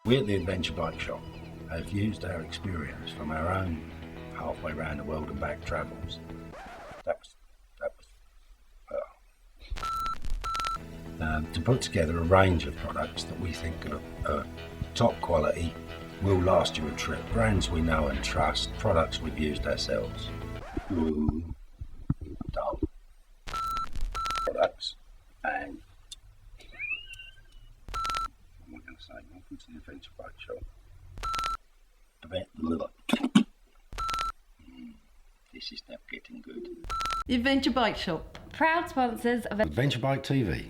We at the Adventure Bike Shop have used our experience from our own halfway around the world and back travels. To put together a range of products that we think are top quality, will last you a trip, brands we know and trust, products we've used ourselves. Dumb products, and what am I going to say? Welcome to the Adventure Bike Shop. This is now getting good. The Adventure Bike Shop, proud sponsors of Adventure Bike TV.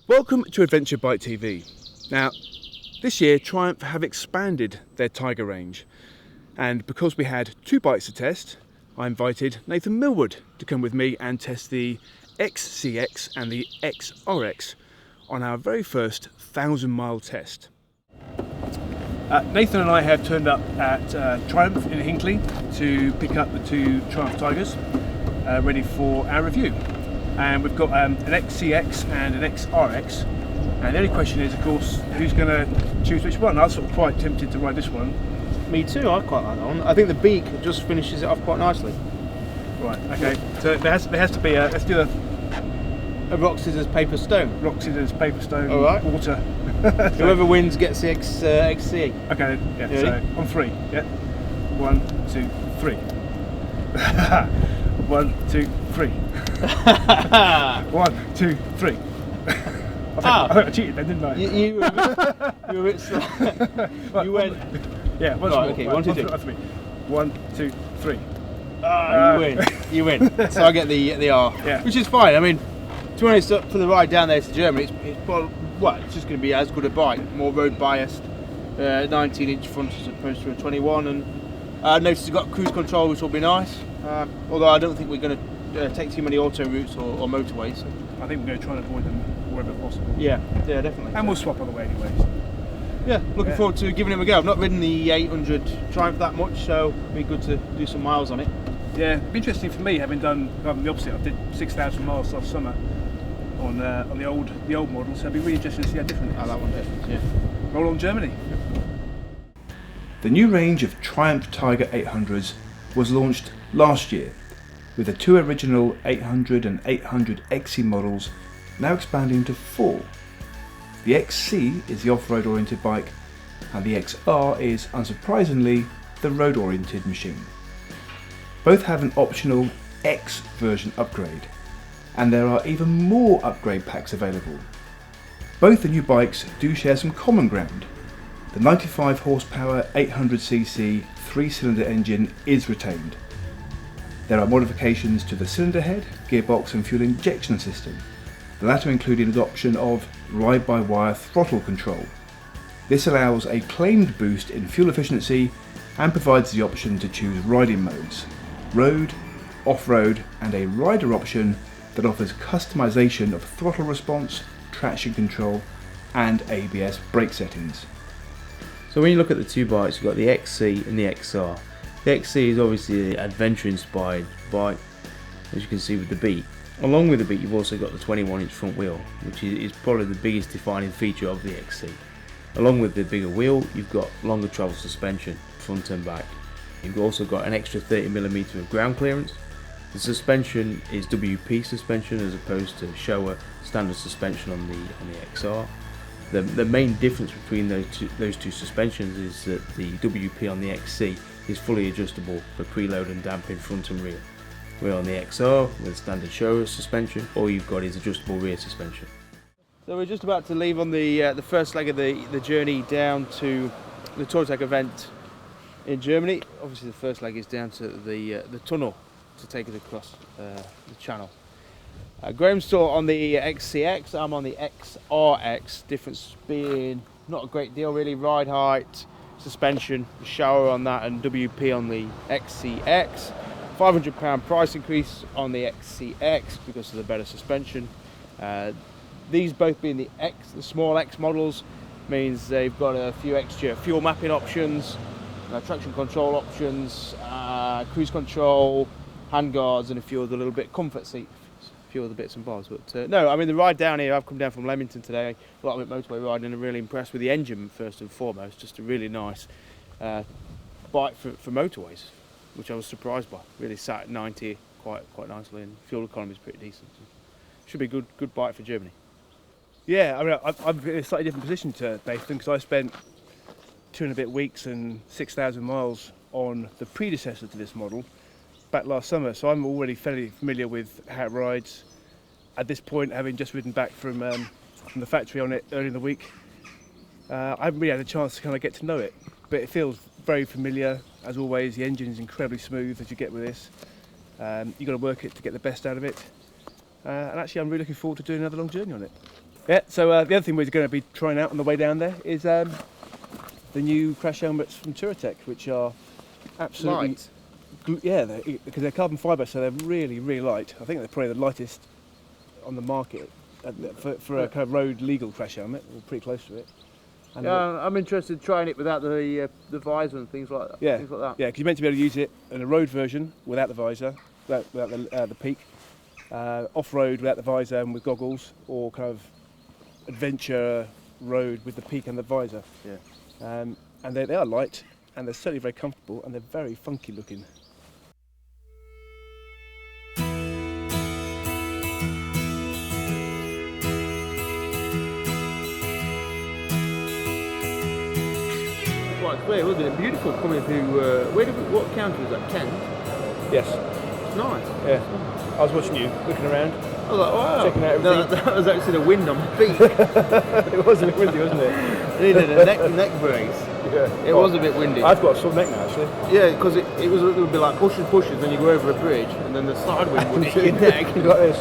Welcome to Adventure Bike TV. Now, this year Triumph have expanded their Tiger range, and because we had two bikes to test, I invited Nathan Millwood to come with me and test the XCx and the XRx on our very first 1,000-mile test. Nathan and I have turned up at Triumph in Hinckley to pick up the two Triumph Tigers ready for our review. And we've got an XCx and an XRx, and the only question is, of course, who's going to choose which one? I was sort of quite tempted to ride this one. Me too, I quite like that one. I think the beak just finishes it off quite nicely. Right, okay, so there has to be a, let's do a rock, scissors, paper, stone. Rock, scissors, paper, stone, all right. Water. Whoever wins gets the XC. Okay, yeah, ready? So on three, yeah? 1, 2, 3. 1, 2, 3. 1, 2, 3. I think I cheated then, didn't I? You were a bit slow. Right, you went. Yeah, once right, more. okay, Right, 1, 2, 3. 1, 2, 3. You win. You win. So I get the R, yeah. Which is fine. I mean, to be honest, for the ride down there to Germany, it's probably, well, it's just going to be as good a bike, more road biased, 19-inch front as opposed to a 21, and I noticed it's got cruise control, which will be nice. Although I don't think we're going to take too many auto routes or motorways. I think we're going to try and avoid them wherever possible. Yeah, definitely. And we'll swap on the way anyways. Yeah, looking forward to giving him a go. I've not ridden the 800 Triumph that much, so it'd be good to do some miles on it. Yeah, it'd be interesting for me, having done the opposite. I did 6,000 miles last summer on the old model, so it'd be really interesting to see how different it is. That one different, yeah. Roll on Germany. The new range of Triumph Tiger 800s was launched last year, with the two original 800 and 800 XC models now expanding to 4. The XC is the off-road oriented bike, and the XR is, unsurprisingly, the road-oriented machine. Both have an optional X version upgrade, and there are even more upgrade packs available. Both the new bikes do share some common ground. The 95 horsepower 800cc 3-cylinder engine is retained. There are modifications to the cylinder head, gearbox and fuel injection system, the latter including adoption of ride-by-wire throttle control. This allows a claimed boost in fuel efficiency and provides the option to choose riding modes, road, off-road and a rider option that offers customization of throttle response, traction control and ABS brake settings. So when you look at the two bikes, you've got the XC and the XR. The XC is obviously an adventure-inspired bike, as you can see with the beak. Along with the beak, you've also got the 21-inch front wheel, which is probably the biggest defining feature of the XC. Along with the bigger wheel, you've got longer travel suspension, front and back. You've also got an extra 30mm of ground clearance. The suspension is WP suspension as opposed to Showa standard suspension on the XR. The main difference between those two suspensions is that the WP on the XC is fully adjustable for preload and damping front and rear. Where on the XR, with standard Showa suspension, all you've got is adjustable rear suspension. So we're just about to leave on the first leg of the journey down to the Touratech event in Germany. Obviously the first leg is down to the tunnel to take it across the channel. Graham's still on the XCX, I'm on the XRX, difference being not a great deal really. Ride height, suspension, shower on that, and WP on the XCx. £500 price increase on the XCx because of the better suspension. These both being the small X models means they've got a few extra fuel mapping options, traction control options, cruise control, handguards, and a few of the little bit comfort seat, a few of the bits and bobs. But no, I mean the ride down here, I've come down from Leamington today, a lot of it motorway riding, and I'm really impressed with the engine first and foremost. Just a really nice bike for motorways, which I was surprised by. Really sat at 90 quite nicely, and fuel economy is pretty decent. So should be a good bike for Germany. Yeah, I mean, I'm in a slightly different position to Nathan because I spent 2 and a bit weeks and 6,000 miles on the predecessor to this model back last summer, so I'm already fairly familiar with how it rides. At this point, having just ridden back from the factory on it early in the week, I haven't really had a chance to kind of get to know it, but it feels very familiar. As always, the engine is incredibly smooth as you get with this. You've got to work it to get the best out of it, and actually I'm really looking forward to doing another long journey on it. Yeah, so the other thing we're going to be trying out on the way down there is the new crash helmets from Touratech, which are absolutely Light. Yeah, because they're carbon fibre, so they're really light. I think they're probably the lightest on the market for a kind of road legal crash helmet, or pretty close to it. And Yeah, I'm interested in trying it without the visor and things like that. yeah, Things like that. yeah, because you're meant to be able to use it in a road version without the visor, without the peak, off-road without the visor and with goggles, or kind of adventure road with the peak and the visor. Yeah. And they are light, and they're certainly very comfortable, and they're very funky looking. Quite clear, wasn't it? Beautiful coming through. What county was that? Kent. Yes. It's nice. Yeah. I was watching you, looking around. I was like, wow. Checking out No, everything. that was actually the wind on my feet. It was a bit windy, wasn't it? I needed a neck brace. Yeah. It was a bit windy. I've got a sore neck now, actually. Yeah, because it was a little bit like pushes, then you go over a bridge, and then the side wind would hit your neck. Like this.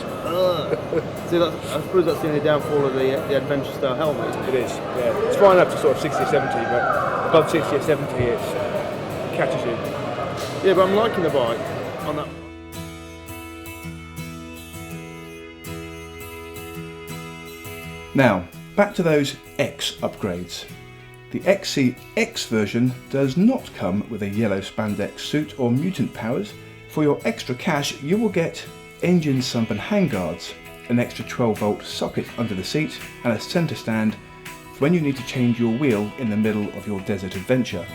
See, I suppose that's the only downfall of the adventure style helmet. It is, yeah. It's fine up to sort of 60 or 70, but above 60 or 70 it catches you. Yeah, but I'm liking the bike on that. Now, back to those X upgrades. The XCx version does not come with a yellow spandex suit or mutant powers. For your extra cash, you will get engine sump and handguards, an extra 12-volt socket under the seat, and a centre stand when you need to change your wheel in the middle of your desert adventure.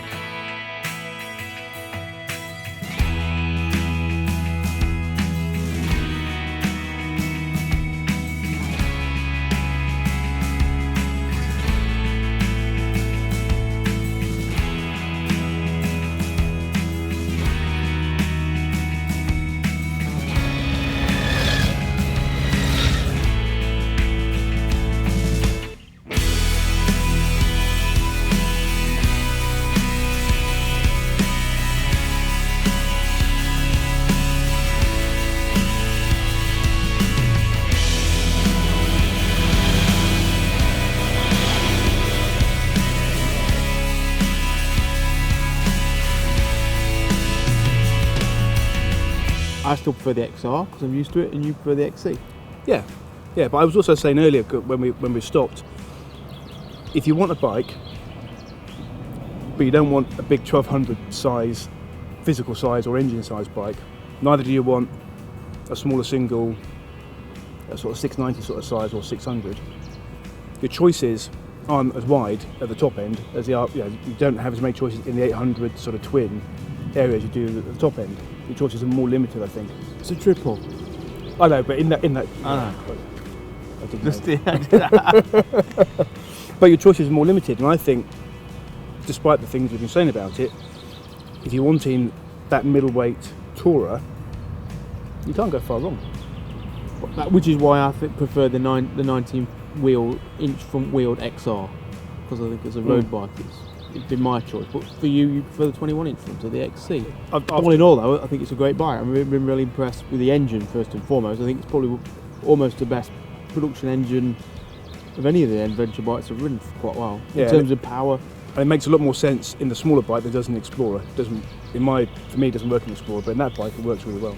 I still prefer the XR because I'm used to it, and you prefer the XC. Yeah, but I was also saying earlier when we stopped, if you want a bike, but you don't want a big 1200 size, physical size or engine size bike, neither do you want a smaller single, a sort of 690 sort of size or 600. Your choices aren't as wide at the top end as they are. You don't have as many choices in the 800 sort of twin area as you do at the top end. Your choices are more limited, I think. It's a triple. I know, but in that. Ah. I didn't know. But your choices are more limited, and I think, despite the things we've been saying about it, if you're wanting that middleweight tourer, you can't go far wrong. Which is why I prefer the 19 wheel inch front wheeled XR, because I think as a road bike it's been my choice. But for you prefer the 21 inch front or the XC. All in all, though, I think it's a great bike. I've been really impressed with the engine first and foremost. I think it's probably almost the best production engine of any of the adventure bikes I've ridden for quite a while. Yeah, In terms of power, And it makes a lot more sense in the smaller bike than it does in the Explorer. It doesn't, for me, it doesn't work in the Explorer, but in that bike it works really well.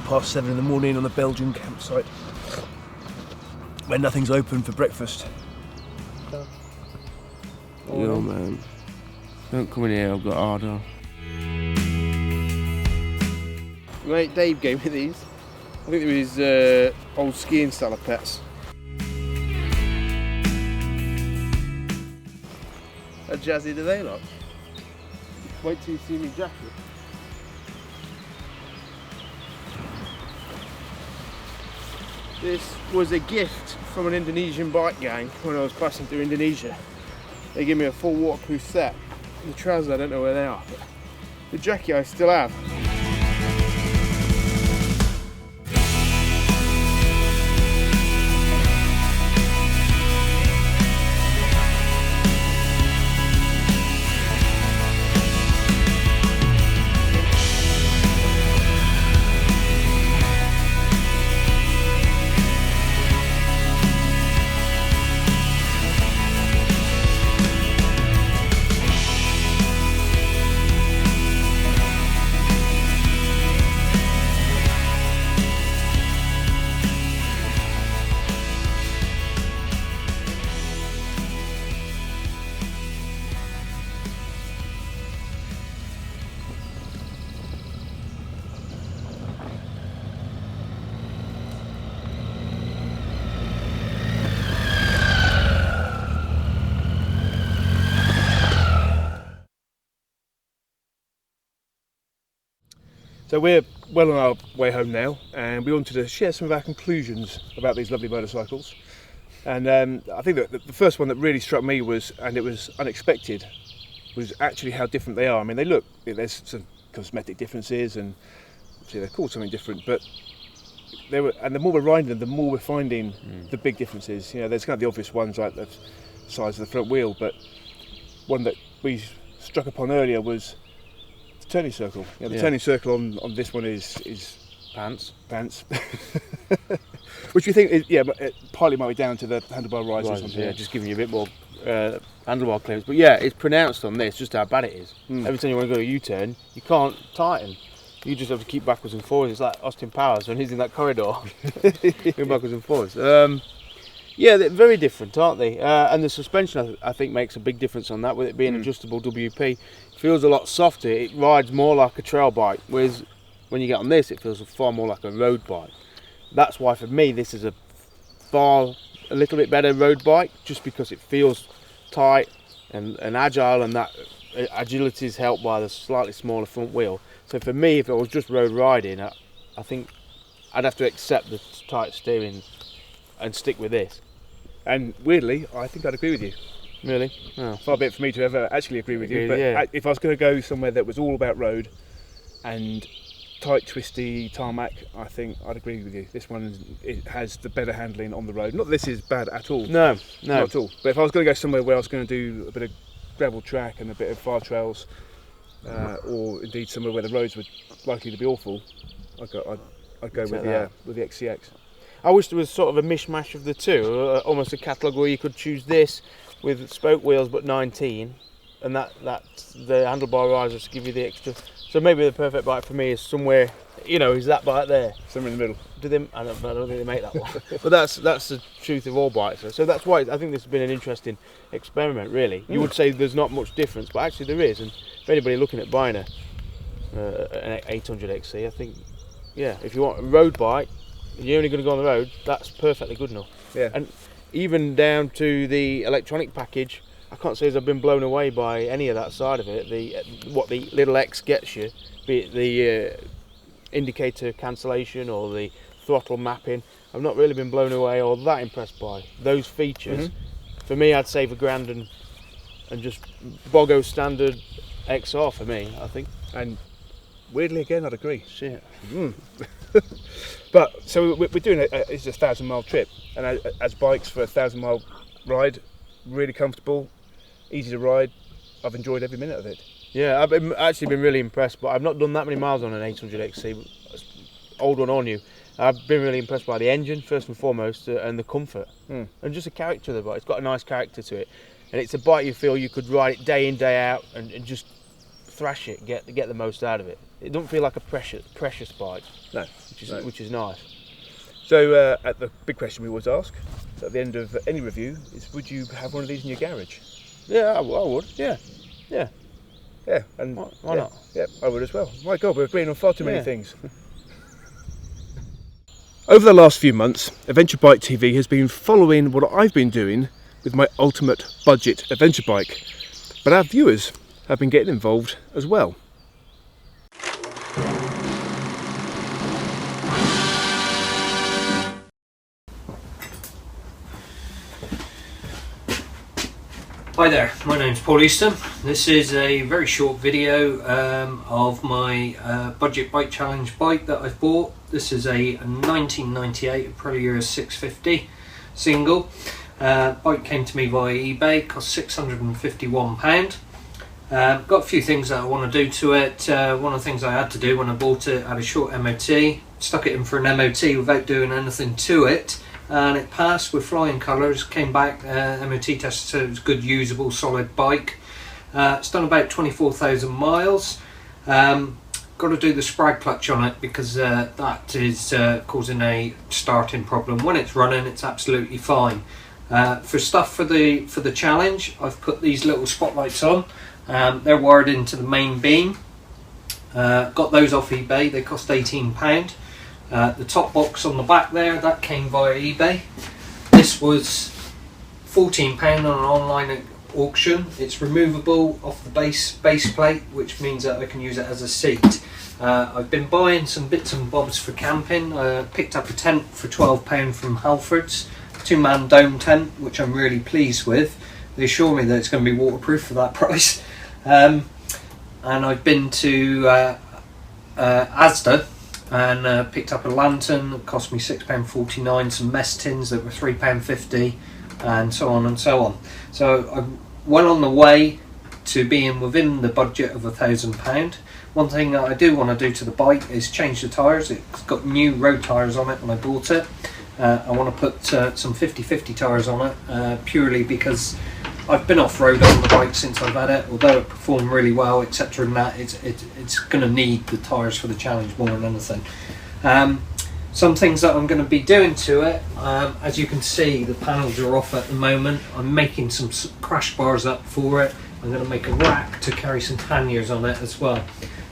Past 7 in the morning on a Belgian campsite where nothing's open for breakfast. Yo, man. Don't come in here, I've got hard on. mate, Dave gave me these. I think they were his old skiing salopettes. How jazzy do they look? Wait till you see me jacket. This was a gift from an Indonesian bike gang when I was passing through Indonesia. They gave me a full waterproof set. The trousers, I don't know where they are, but the jacket I still have. So we're well on our way home now, and we wanted to share some of our conclusions about these lovely motorcycles. And I think that the first one that really struck me was, and it was unexpected, was actually how different they are. I mean, they look, there's some cosmetic differences, and obviously they're called something different, but they were, and the more we're riding them, the more we're finding the big differences. You know, there's kind of the obvious ones like the size of the front wheel, but one that we struck upon earlier was turning circle. Yeah, the turning circle on this one is pants, which we think is, but it partly might be down to the handlebar rise or something. Yeah, just giving you a bit more handlebar clearance. But yeah, it's pronounced on this just how bad it is. Every time you want to go a U-turn, you can't tighten. You just have to keep backwards and forwards. It's like Austin Powers when he's in that corridor, going backwards and forwards. Yeah, they're very different, aren't they? And the suspension, I think, makes a big difference on that. With it being adjustable WP, it feels a lot softer. It rides more like a trail bike, whereas when you get on this, it feels far more like a road bike. That's why, for me, this is a little bit better road bike, just because it feels tight and agile, and that agility is helped by the slightly smaller front wheel. So for me, if it was just road riding, I think I'd have to accept the tight steering and stick with this. And weirdly, I think I'd agree with you. Really? Oh. Far be it for me to ever actually agree with you, but if I was going to go somewhere that was all about road and tight, twisty tarmac, I think I'd agree with you. This one, it has the better handling on the road. Not that this is bad at all. No. Not at all. But if I was going to go somewhere where I was going to do a bit of gravel track and a bit of far trails, or indeed somewhere where the roads were likely to be awful, I'd go with the XCx. I wish there was sort of a mishmash of the two, almost a catalogue where you could choose this with spoke wheels but 19, and that the handlebar risers to give you the extra. So maybe the perfect bike for me is somewhere, is that bike there? Somewhere in the middle. I don't think they make that one. But that's the truth of all bikes. So that's why I think this has been an interesting experiment, really. You would say there's not much difference, but actually there is. And if anybody looking at buying an 800 XC, I think, if you want a road bike, you're only going to go on the road, that's perfectly good enough. Yeah. And even down to the electronic package, I can't say as I've been blown away by any of that side of it. What the little X gets you, be it the indicator cancellation or the throttle mapping, I've not really been blown away or that impressed by those features. For me, I'd save $1,000 and just Bogo standard XR for me, I think. And weirdly, again, I'd agree. Shit. But so we're doing it's a 1,000-mile trip, and as bikes for a 1,000-mile ride, really comfortable, easy to ride. I've enjoyed every minute of it. Yeah, I've actually been really impressed, but I've not done that many miles on an 800 XC. old one on you. I've been really impressed by the engine first and foremost, and the comfort, and just the character of the bike. It's got a nice character to it, and it's a bike you feel you could ride it day in, day out, and just thrash it, get the most out of it. It doesn't feel like a precious bike, No, which is nice. So at the big question we always ask at the end of any review is, would you have one of these in your garage? Yeah, I would. Yeah. Yeah, and Why not? Yeah, I would as well. My God, we're agreeing on far too many Yeah. things. Over the last few months, Adventure Bike TV has been following what I've been doing with my ultimate budget adventure bike, but our viewers have been getting involved as well. Hi there, my name's Paul Easton. This is a very short video of my budget bike challenge bike that I've bought. This is a 1998 Aprilia 650 single. Bike came to me via eBay, cost £651. Got a few things that I want to do to it. One of the things I had to do when I bought it, I had a short MOT, stuck it in for an MOT without doing anything to it. And it passed with flying colours, came back, MOT test said it was good, usable, solid bike. It's done about 24,000 miles. Got to do the sprag clutch on it because that is causing a starting problem. When it's running, it's absolutely fine. For stuff for the challenge, I've put these little spotlights on. They're wired into the main beam. Got those off eBay, they cost £18. The top box on the back there, that came via eBay. This was £14 on an online auction. It's removable off the base plate, which means that I can use it as a seat. I've been buying some bits and bobs for camping. Picked up a tent for £12 from Halfords, 2-man dome tent, which I'm really pleased with. They assure me that it's going to be waterproof for that price. And I've been to Asda and picked up a lantern that cost me £6.49, some mess tins that were £3.50, and so on and so on. So I'm well on the way to being within the budget of £1,000. One thing that I do want to do to the bike is change the tyres. It's got new road tyres on it when I bought it. I want to put some 50/50 tyres on it, purely because I've been off-road on the bike since I've had it. Although it performed really well, etc., and that it's going to need the tyres for the challenge more than anything. Some things that I'm going to be doing to it, as you can see, the panels are off at the moment. I'm making some crash bars up for it. I'm going to make a rack to carry some panniers on it as well.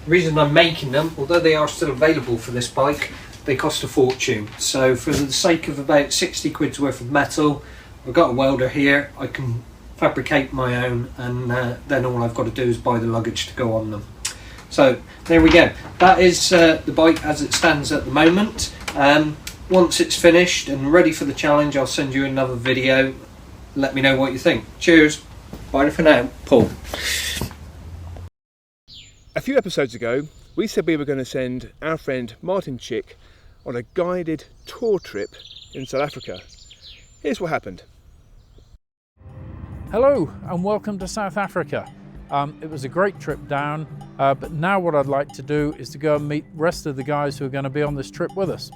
The reason I'm making them, although they are still available for this bike, they cost a fortune. So for the sake of about 60 quid's worth of metal, I've got a welder here. I can fabricate my own, and then all I've got to do is buy the luggage to go on them. So there we go. That is the bike as it stands at the moment. Once it's finished and ready for the challenge, I'll send you another video. Let me know what you think. Cheers. Bye for now. Paul. A few episodes ago, we said we were going to send our friend Martin Chick on a guided tour trip in South Africa. Here's what happened. Hello and welcome to South Africa. It was a great trip down, but now what I'd like to do is to go and meet the rest of the guys who are going to be on this trip with us.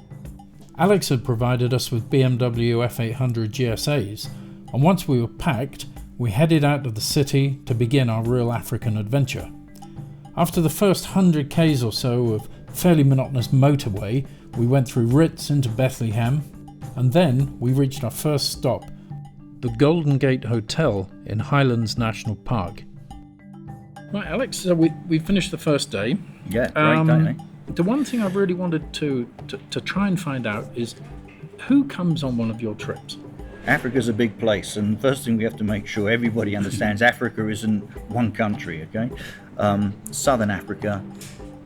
Alex had provided us with BMW F800 GSAs, and once we were packed, we headed out of the city to begin our real African adventure. After the first 100 k's or so of fairly monotonous motorway, we went through Ritz into Bethlehem, and then we reached our first stop, the Golden Gate Hotel in Highlands National Park. Right, Alex, so we finished the first day. Yeah, great day, eh? The one thing I really wanted to try and find out is who comes on one of your trips? Africa's a big place, and first thing we have to make sure everybody understands Africa isn't one country, okay? Southern Africa,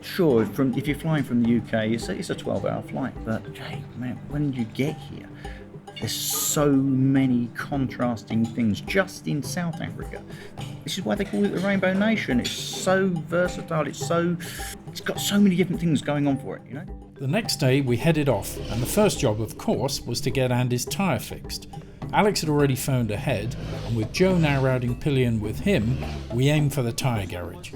sure, if you're flying from the UK, it's a 12-hour flight, but hey, man, when you get here, there's so many contrasting things just in South Africa. This is why they call it the Rainbow Nation. It's so versatile, it's got so many different things going on for it, you know? The next day we headed off, and the first job, of course, was to get Andy's tyre fixed. Alex had already phoned ahead, and with Joe now riding pillion with him, we aimed for the tyre garage.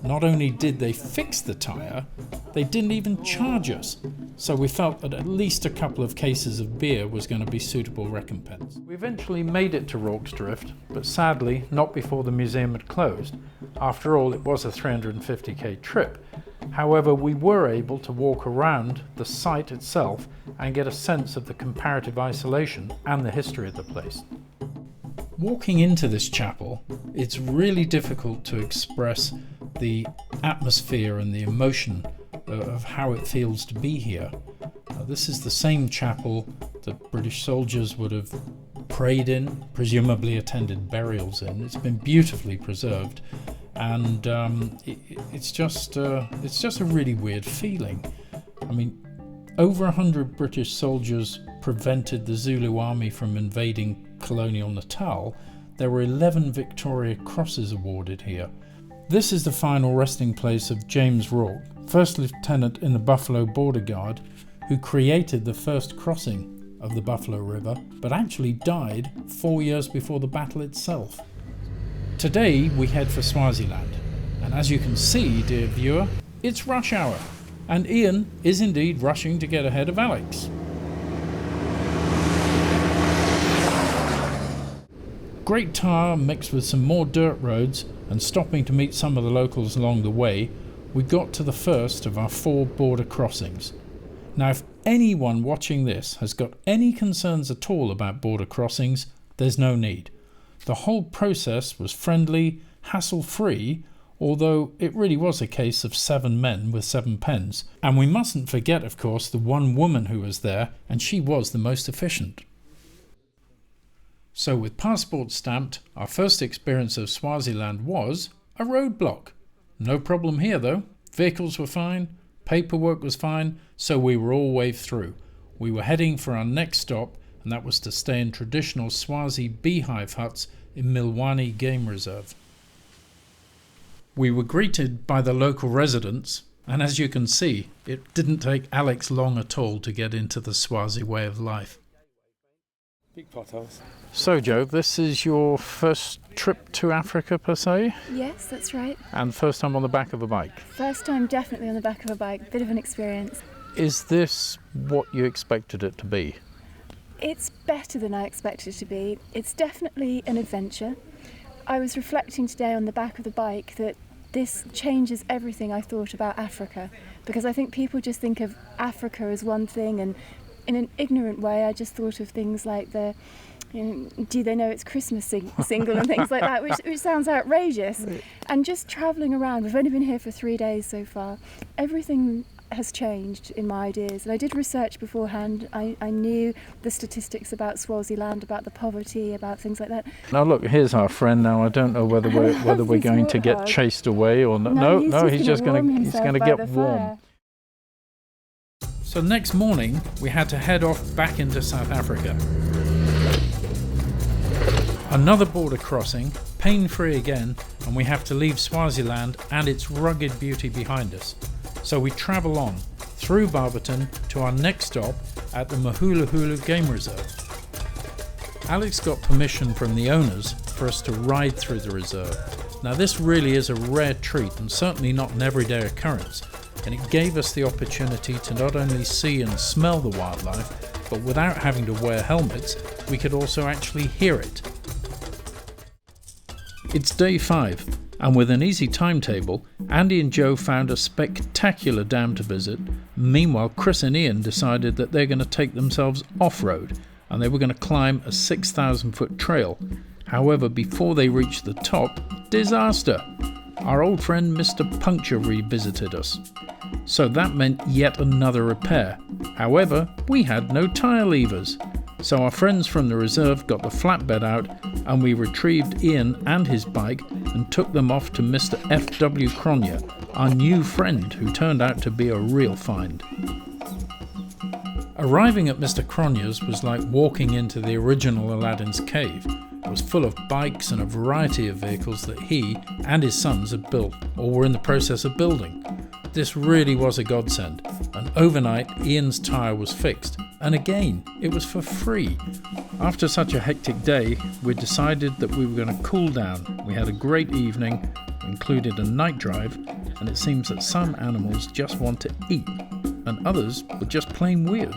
Not only did they fix the tyre, They didn't even charge us, so we felt that at least a couple of cases of beer was going to be suitable recompense. We eventually made it to Rorke's Drift, but sadly not before the museum had closed. After all, it was a 350k trip. However, we were able to walk around the site itself and get a sense of the comparative isolation and the history of the place. Walking into this chapel, it's really difficult to express the atmosphere and the emotion of how it feels to be here. This is the same chapel that British soldiers would have prayed in, presumably attended burials in. It's been beautifully preserved, and it's just a really weird feeling. I mean, over 100 British soldiers prevented the Zulu army from invading colonial Natal. There were 11 Victoria Crosses awarded here. This is the final resting place of James Rorke, First Lieutenant in the Buffalo Border Guard, who created the first crossing of the Buffalo River, but actually died 4 years before the battle itself. Today we head for Swaziland, and as you can see, dear viewer, it's rush hour, and Ian is indeed rushing to get ahead of Alex. Great tar mixed with some more dirt roads and stopping to meet some of the locals along the way, we got to the first of our 4 border crossings. Now, if anyone watching this has got any concerns at all about border crossings, there's no need. The whole process was friendly, hassle-free, although it really was a case of 7 men with 7 pens. And we mustn't forget, of course, the one woman who was there, and she was the most efficient. So with passport stamped, our first experience of Swaziland was a roadblock. No problem here though. Vehicles were fine, paperwork was fine, so we were all waved through. We were heading for our next stop, and that was to stay in traditional Swazi beehive huts in Milwani Game Reserve. We were greeted by the local residents, and as you can see, it didn't take Alex long at all to get into the Swazi way of life. Big potholes. So Joe, this is your first trip to Africa per se? Yes, that's right. And first time on the back of a bike? First time definitely on the back of a bike, bit of an experience. Is this what you expected it to be? It's better than I expected it to be. It's definitely an adventure. I was reflecting today on the back of the bike that this changes everything I thought about Africa, because I think people just think of Africa as one thing, and in an ignorant way I just thought of things like the Do They Know It's Christmas single and things like that, which sounds outrageous. And just travelling around, we've only been here for 3 days so far, everything has changed in my ideas. And I did research beforehand. I knew the statistics about Swaziland, about the poverty, about things like that. Now look, here's our friend now. I don't know whether we're going to get chased away or not. No, he's just going to get warm. So next morning we had to head off back into South Africa. Another border crossing, pain-free again, and we have to leave Swaziland and its rugged beauty behind us. So we travel on through Barberton to our next stop at the Mahuluhulu Game Reserve. Alex got permission from the owners for us to ride through the reserve. Now this really is a rare treat and certainly not an everyday occurrence, and it gave us the opportunity to not only see and smell the wildlife, but without having to wear helmets, we could also actually hear it. It's day 5, and with an easy timetable, Andy and Joe found a spectacular dam to visit. Meanwhile, Chris and Ian decided that they're going to take themselves off-road, and they were going to climb a 6,000-foot trail. However, before they reached the top, disaster! Our old friend Mr. Puncture revisited us. So that meant yet another repair. However, we had no tyre levers. So our friends from the reserve got the flatbed out, and we retrieved Ian and his bike and took them off to Mr. F.W. Cronje, our new friend who turned out to be a real find. Arriving at Mr. Cronje's was like walking into the original Aladdin's cave. It was full of bikes and a variety of vehicles that he and his sons had built or were in the process of building. This really was a godsend, and overnight Ian's tyre was fixed, and again it was for free. After such a hectic day, we decided that we were going to cool down. We had a great evening, included a night drive, and it seems that some animals just want to eat, and others were just plain weird.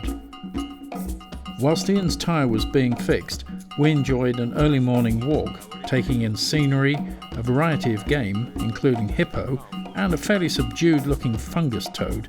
Whilst Ian's tyre was being fixed, we enjoyed an early morning walk, taking in scenery, a variety of game, including hippo, and a fairly subdued looking fungus toad.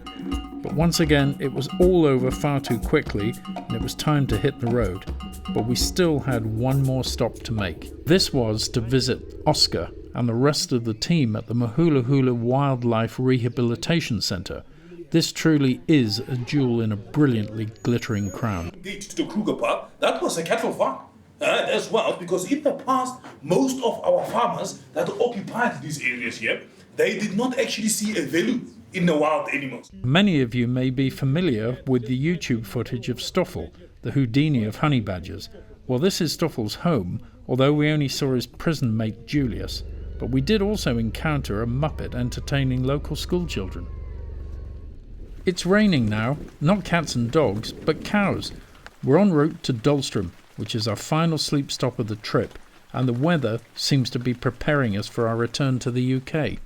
But once again, it was all over far too quickly, and it was time to hit the road. But we still had one more stop to make. This was to visit Oscar and the rest of the team at the Mahula Hula Wildlife Rehabilitation Centre. This truly is a jewel in a brilliantly glittering crown. To Kruger Park, that was a cattle farm. As well, because in the past, most of our farmers that occupied these areas here, they did not actually see a value in the wild animals. Many of you may be familiar with the YouTube footage of Stoffel, the Houdini of honey badgers. Well, this is Stoffel's home, although we only saw his prison mate Julius. But we did also encounter a Muppet entertaining local school children. It's raining now, not cats and dogs, but cows. We're en route to Dahlstrom, which is our final sleep stop of the trip, and the weather seems to be preparing us for our return to the UK.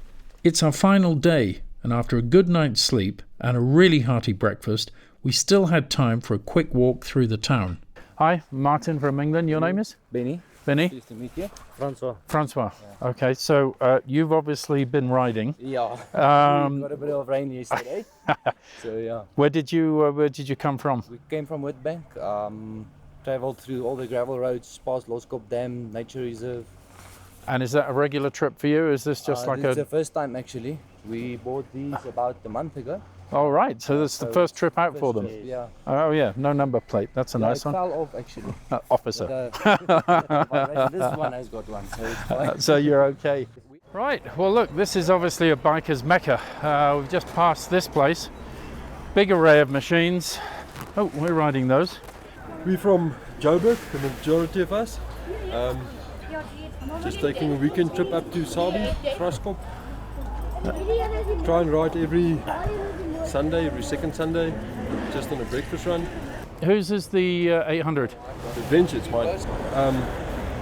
It's our final day, and after a good night's sleep and a really hearty breakfast, we still had time for a quick walk through the town. Hi, Martin from England. Your name is? Benny. Benny? Nice to meet you. Francois. Francois. Yeah. Okay, so you've obviously been riding. Yeah. We got a bit of rain yesterday. So yeah. Where did you come from? We came from Witbank. Travelled through all the gravel roads, past Loskop Dam, Nature Reserve. And is that a regular trip for you? Is this just like It's the first time actually. We bought these about a month ago. Oh right, so this is the first trip out for them. Yeah. Oh yeah, no number plate. That's a nice one. It fell off actually. Officer. But, this one has got one, so it's fine. So you're okay. Right. Well, look, this is obviously a biker's mecca. We've just passed this place. Big array of machines. Oh, we're riding those. We're from Joburg, the majority of us. Just taking a weekend trip up to Sabi, Graskop. Try and ride every Sunday, every second Sunday, just on a breakfast run. Whose is the 800? The Adventure, it's mine.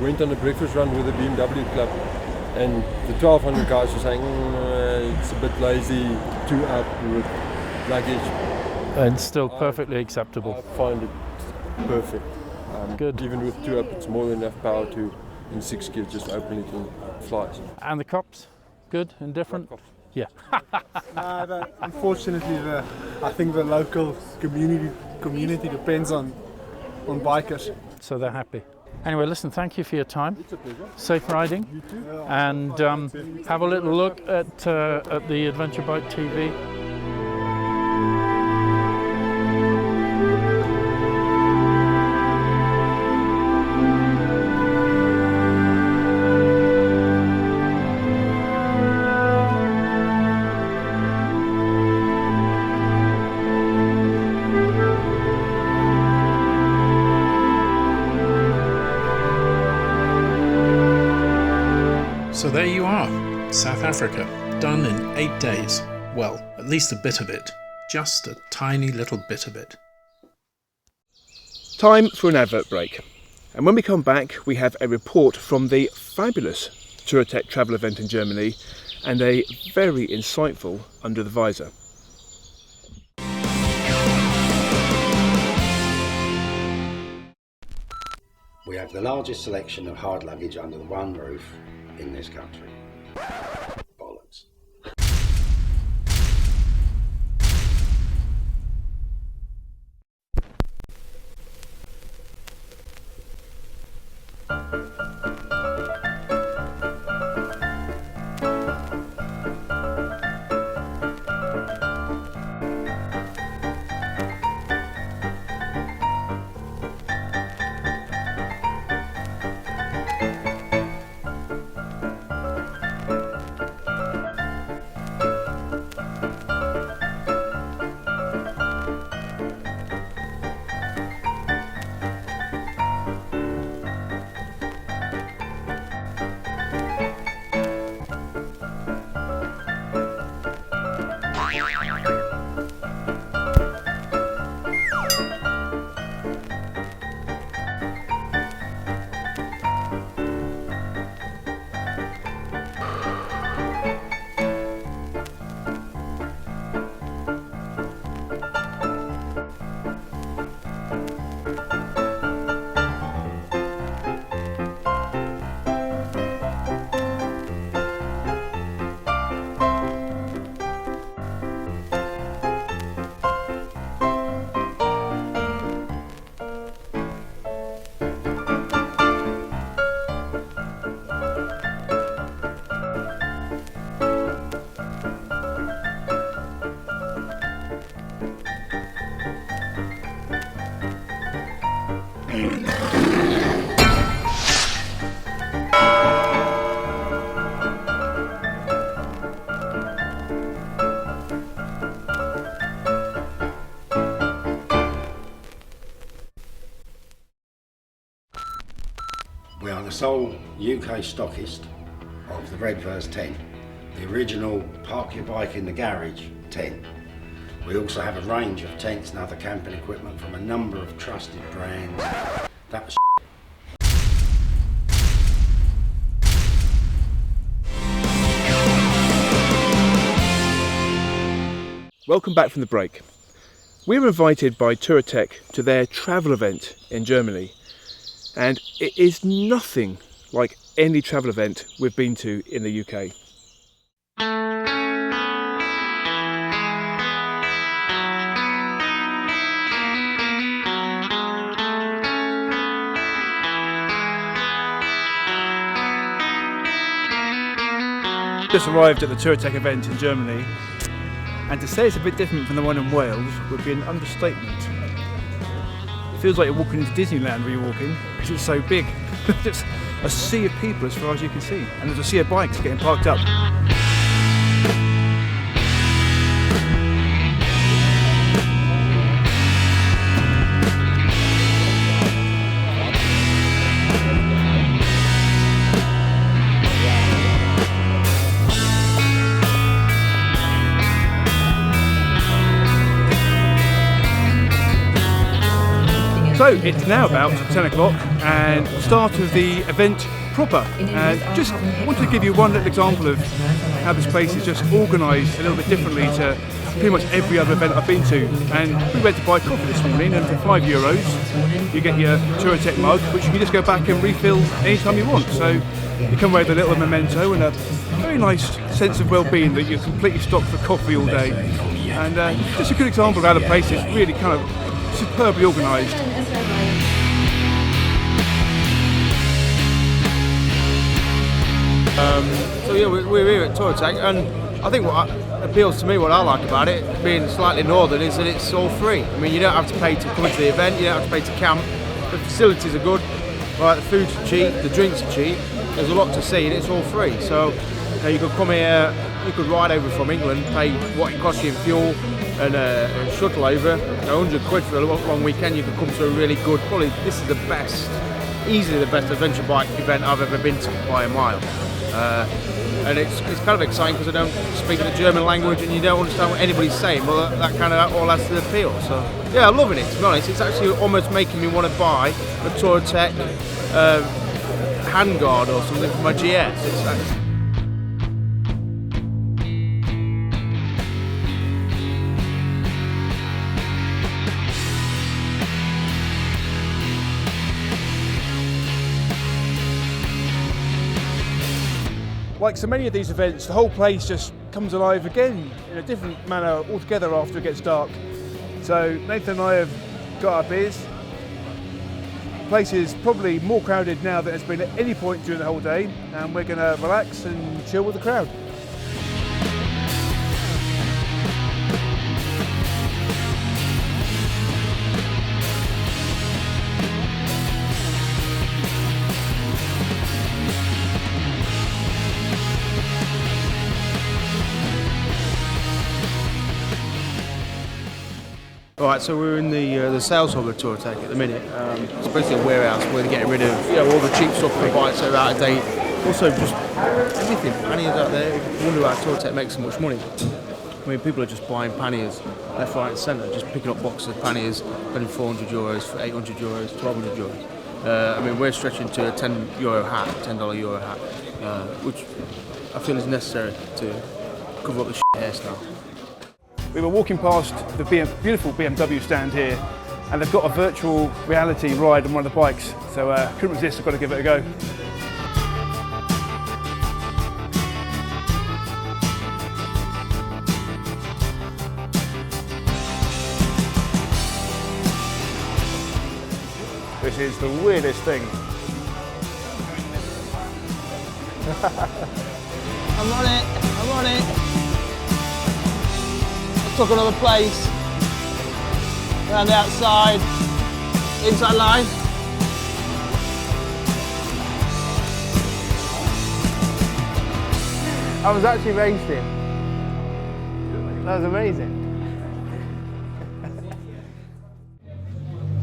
Went on a breakfast run with the BMW club, and the 1200 guys were saying it's a bit lazy, too up with luggage. And still perfectly acceptable. I find it perfect. Good. Even with 2 up, it's more than enough power to, in 6 gears, just open it and fly. And the cops? Good and different? Yeah. But unfortunately, I think the local community depends on bikers. So they're happy. Anyway, listen, thank you for your time. It's a pleasure. Safe riding. You too. And have a little look at the Adventure Bike TV. So there you are, South Africa, done in 8 days. Well, at least a bit of it. Just a tiny little bit of it. Time for an advert break. And when we come back, we have a report from the fabulous Touratech Travel Event in Germany and a very insightful Under the Visor. We have the largest selection of hard luggage under one roof in this country. Bollocks. We are the sole UK stockist of the Redverse 10, the original park your bike in the garage 10. We also have a range of tents and other camping equipment from a number of trusted brands. That was Welcome back from the break. We were invited by Touratech to their travel event in Germany, and it is nothing like any travel event we've been to in the UK. Just arrived at the Touratech event in Germany, and to say it's a bit different from the one in Wales would be an understatement. It feels like you're walking into Disneyland where you're walking, because it's so big. Just a sea of people as far as you can see, and there's a sea of bikes getting parked up. So it's now about 10 o'clock and start of the event proper, and just wanted to give you one little example of how this place is just organised a little bit differently to pretty much every other event I've been to. And we went to buy coffee this morning, and for €5 you get your Touratech mug, which you can just go back and refill anytime you want. So you come away with a little memento and a very nice sense of well-being that you're completely stocked for coffee all day. And just a good example of how the place is really kind of superbly organised. So yeah, we're here at Touratech, and I think what appeals to me, what I like about it, being slightly northern, is that it's all free. I mean, you don't have to pay to come to the event, you don't have to pay to camp. The facilities are good, right? The food's cheap, the drinks are cheap. There's a lot to see, and it's all free. So you could come here, you could ride over from England, pay what it costs you in fuel, and a shuttle over, £100 for a long weekend. You could come to a really good, probably this is the best, easily the best adventure bike event I've ever been to by a mile. And it's kind of exciting because I don't speak the German language and you don't understand what anybody's saying. Well, that kind of all has to appeal. So yeah, I'm loving it, to be honest. It's actually almost making me want to buy a Touratech handguard or something for my GS. Like so many of these events, the whole place just comes alive again in a different manner altogether after it gets dark. So Nathan and I have got our beers. The place is probably more crowded now than it's been at any point during the whole day, and we're going to relax and chill with the crowd. Right, so we're in the sales hall of Touratech at the minute. It's basically a warehouse where they're getting rid of all the cheap stuff, the bikes that are out of date. Also, just everything. Panniers out there. You wonder why Touratech makes so much money. I mean, people are just buying panniers left, right, and centre, just picking up boxes of panniers, spending €400 for €800, €1,200. I mean, we're stretching to a €10 hat, $10 hat, which I feel is necessary to cover up the hairstyle. We were walking past the beautiful BMW stand here, and they've got a virtual reality ride on one of the bikes, so couldn't resist, I've got to give it a go. This is the weirdest thing. I'm on it. Took another place, around the outside, inside line, I was actually raced in. That was amazing.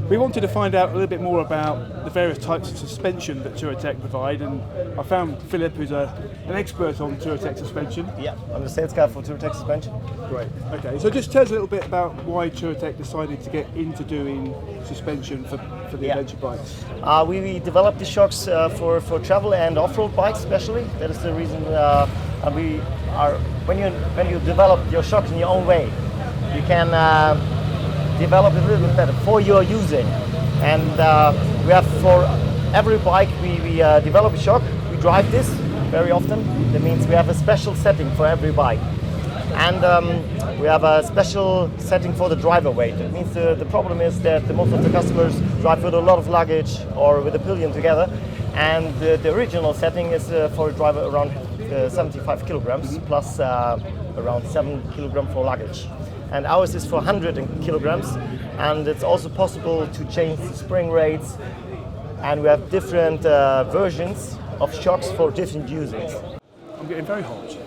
We wanted to find out a little bit more about the various types of suspension that Touratech provide, and I found Philip, who's an expert on Touratech suspension. Yeah, I'm the sales guy for Touratech suspension. Great. Okay, so just tell us a little bit about why Touratech decided to get into doing suspension for the adventure bikes. We developed the shocks for travel and off-road bikes, especially. That is the reason. And we are when you develop your shocks in your own way, you can develop it a little bit better for your using. And we have for every bike we develop a shock. We drive this very often. That means we have a special setting for every bike. And we have a special setting for the driver weight. That means the problem is that most of the customers drive with a lot of luggage or with a pillion together. And the original setting is for a driver around 75 kilograms plus around 7 kilograms for luggage. And ours is for 100 kilograms, and it's also possible to change the spring rates, and we have different versions of shocks for different usings. I'm getting very hot.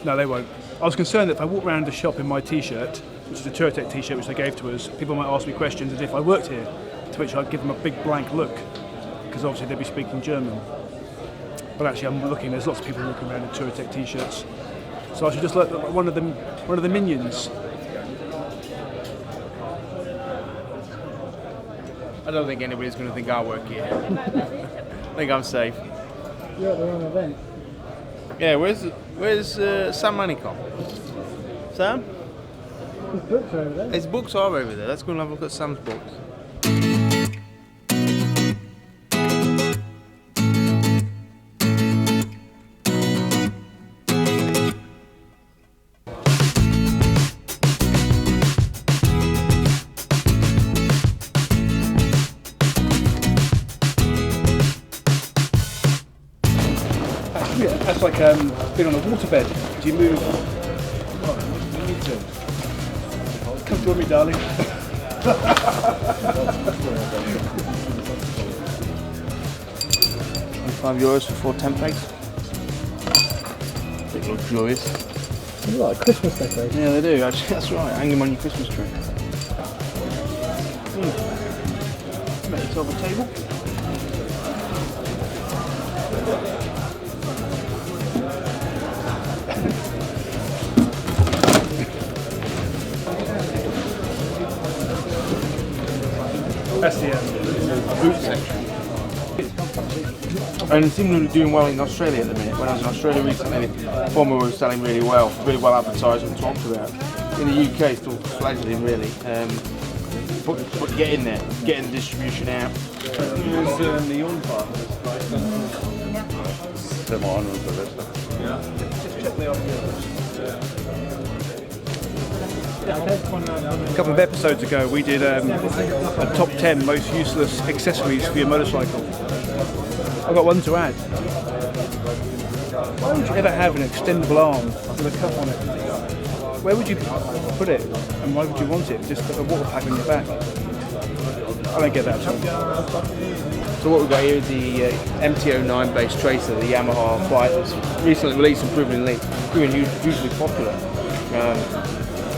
No, they won't. I was concerned that if I walk around the shop in my t-shirt, which is a Touratech t-shirt which they gave to us, people might ask me questions as if I worked here, to which I'd give them a big blank look, because obviously they'd be speaking German. But actually I'm looking, there's lots of people walking around in Touratech t-shirts. So I should just look like one of the minions. I don't think anybody's going to think I work here. I think I'm safe. You're at the wrong event. Yeah, where's Sam Manicom? Sam? His books are over there. His books are over there. Let's go and have a look at Sam's books. That's like being on a waterbed. Do you move? Oh, you need to. Come join me, darling. 25 euros for 4 temp bags. Bit luxurious. They look like Christmas decorations. Yeah, they do. Actually, that's right. Hang them on your Christmas tree. Make yourself a table. That's the boot section. And it seems to be doing well in Australia at the minute. When I was in Australia recently, Formula was selling really well advertised and talked about. In the UK, it's still fledgling really. But get in there, getting the distribution out. Here's the neon part. A couple of episodes ago we did a top 10 most useless accessories for your motorcycle. I've got one to add. Why would you ever have an extendable arm with a cup on it? Where would you put it and why would you want it? Just put a water pack on your back. I don't get that at all. So what we've got here is the MT-09 based tracer, the Yamaha bike that's recently released and proven hugely popular.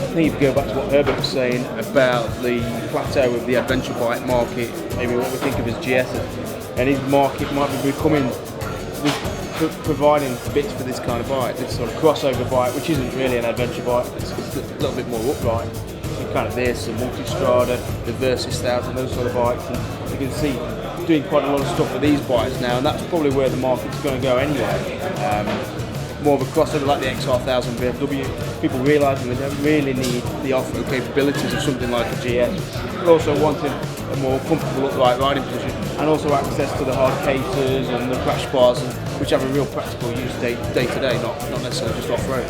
I think if you go back to what Herbert was saying about the plateau of the adventure bike market, maybe what we think of as GSs, and his market might be becoming providing bits for this kind of bike, this sort of crossover bike, which isn't really an adventure bike, it's a little bit more upright. So kind of this, the Multistrada, the Versys 1000, those sort of bikes, and you can see doing quite a lot of stuff with these bikes now, and that's probably where the market's going to go anyway. More of a crossover like the XR1000 BMW, people realising they don't really need the off-road capabilities of something like a GS, but also wanting a more comfortable upright riding position, and also access to the hard cases and the crash bars, which have a real practical use day to day, not necessarily just off-road.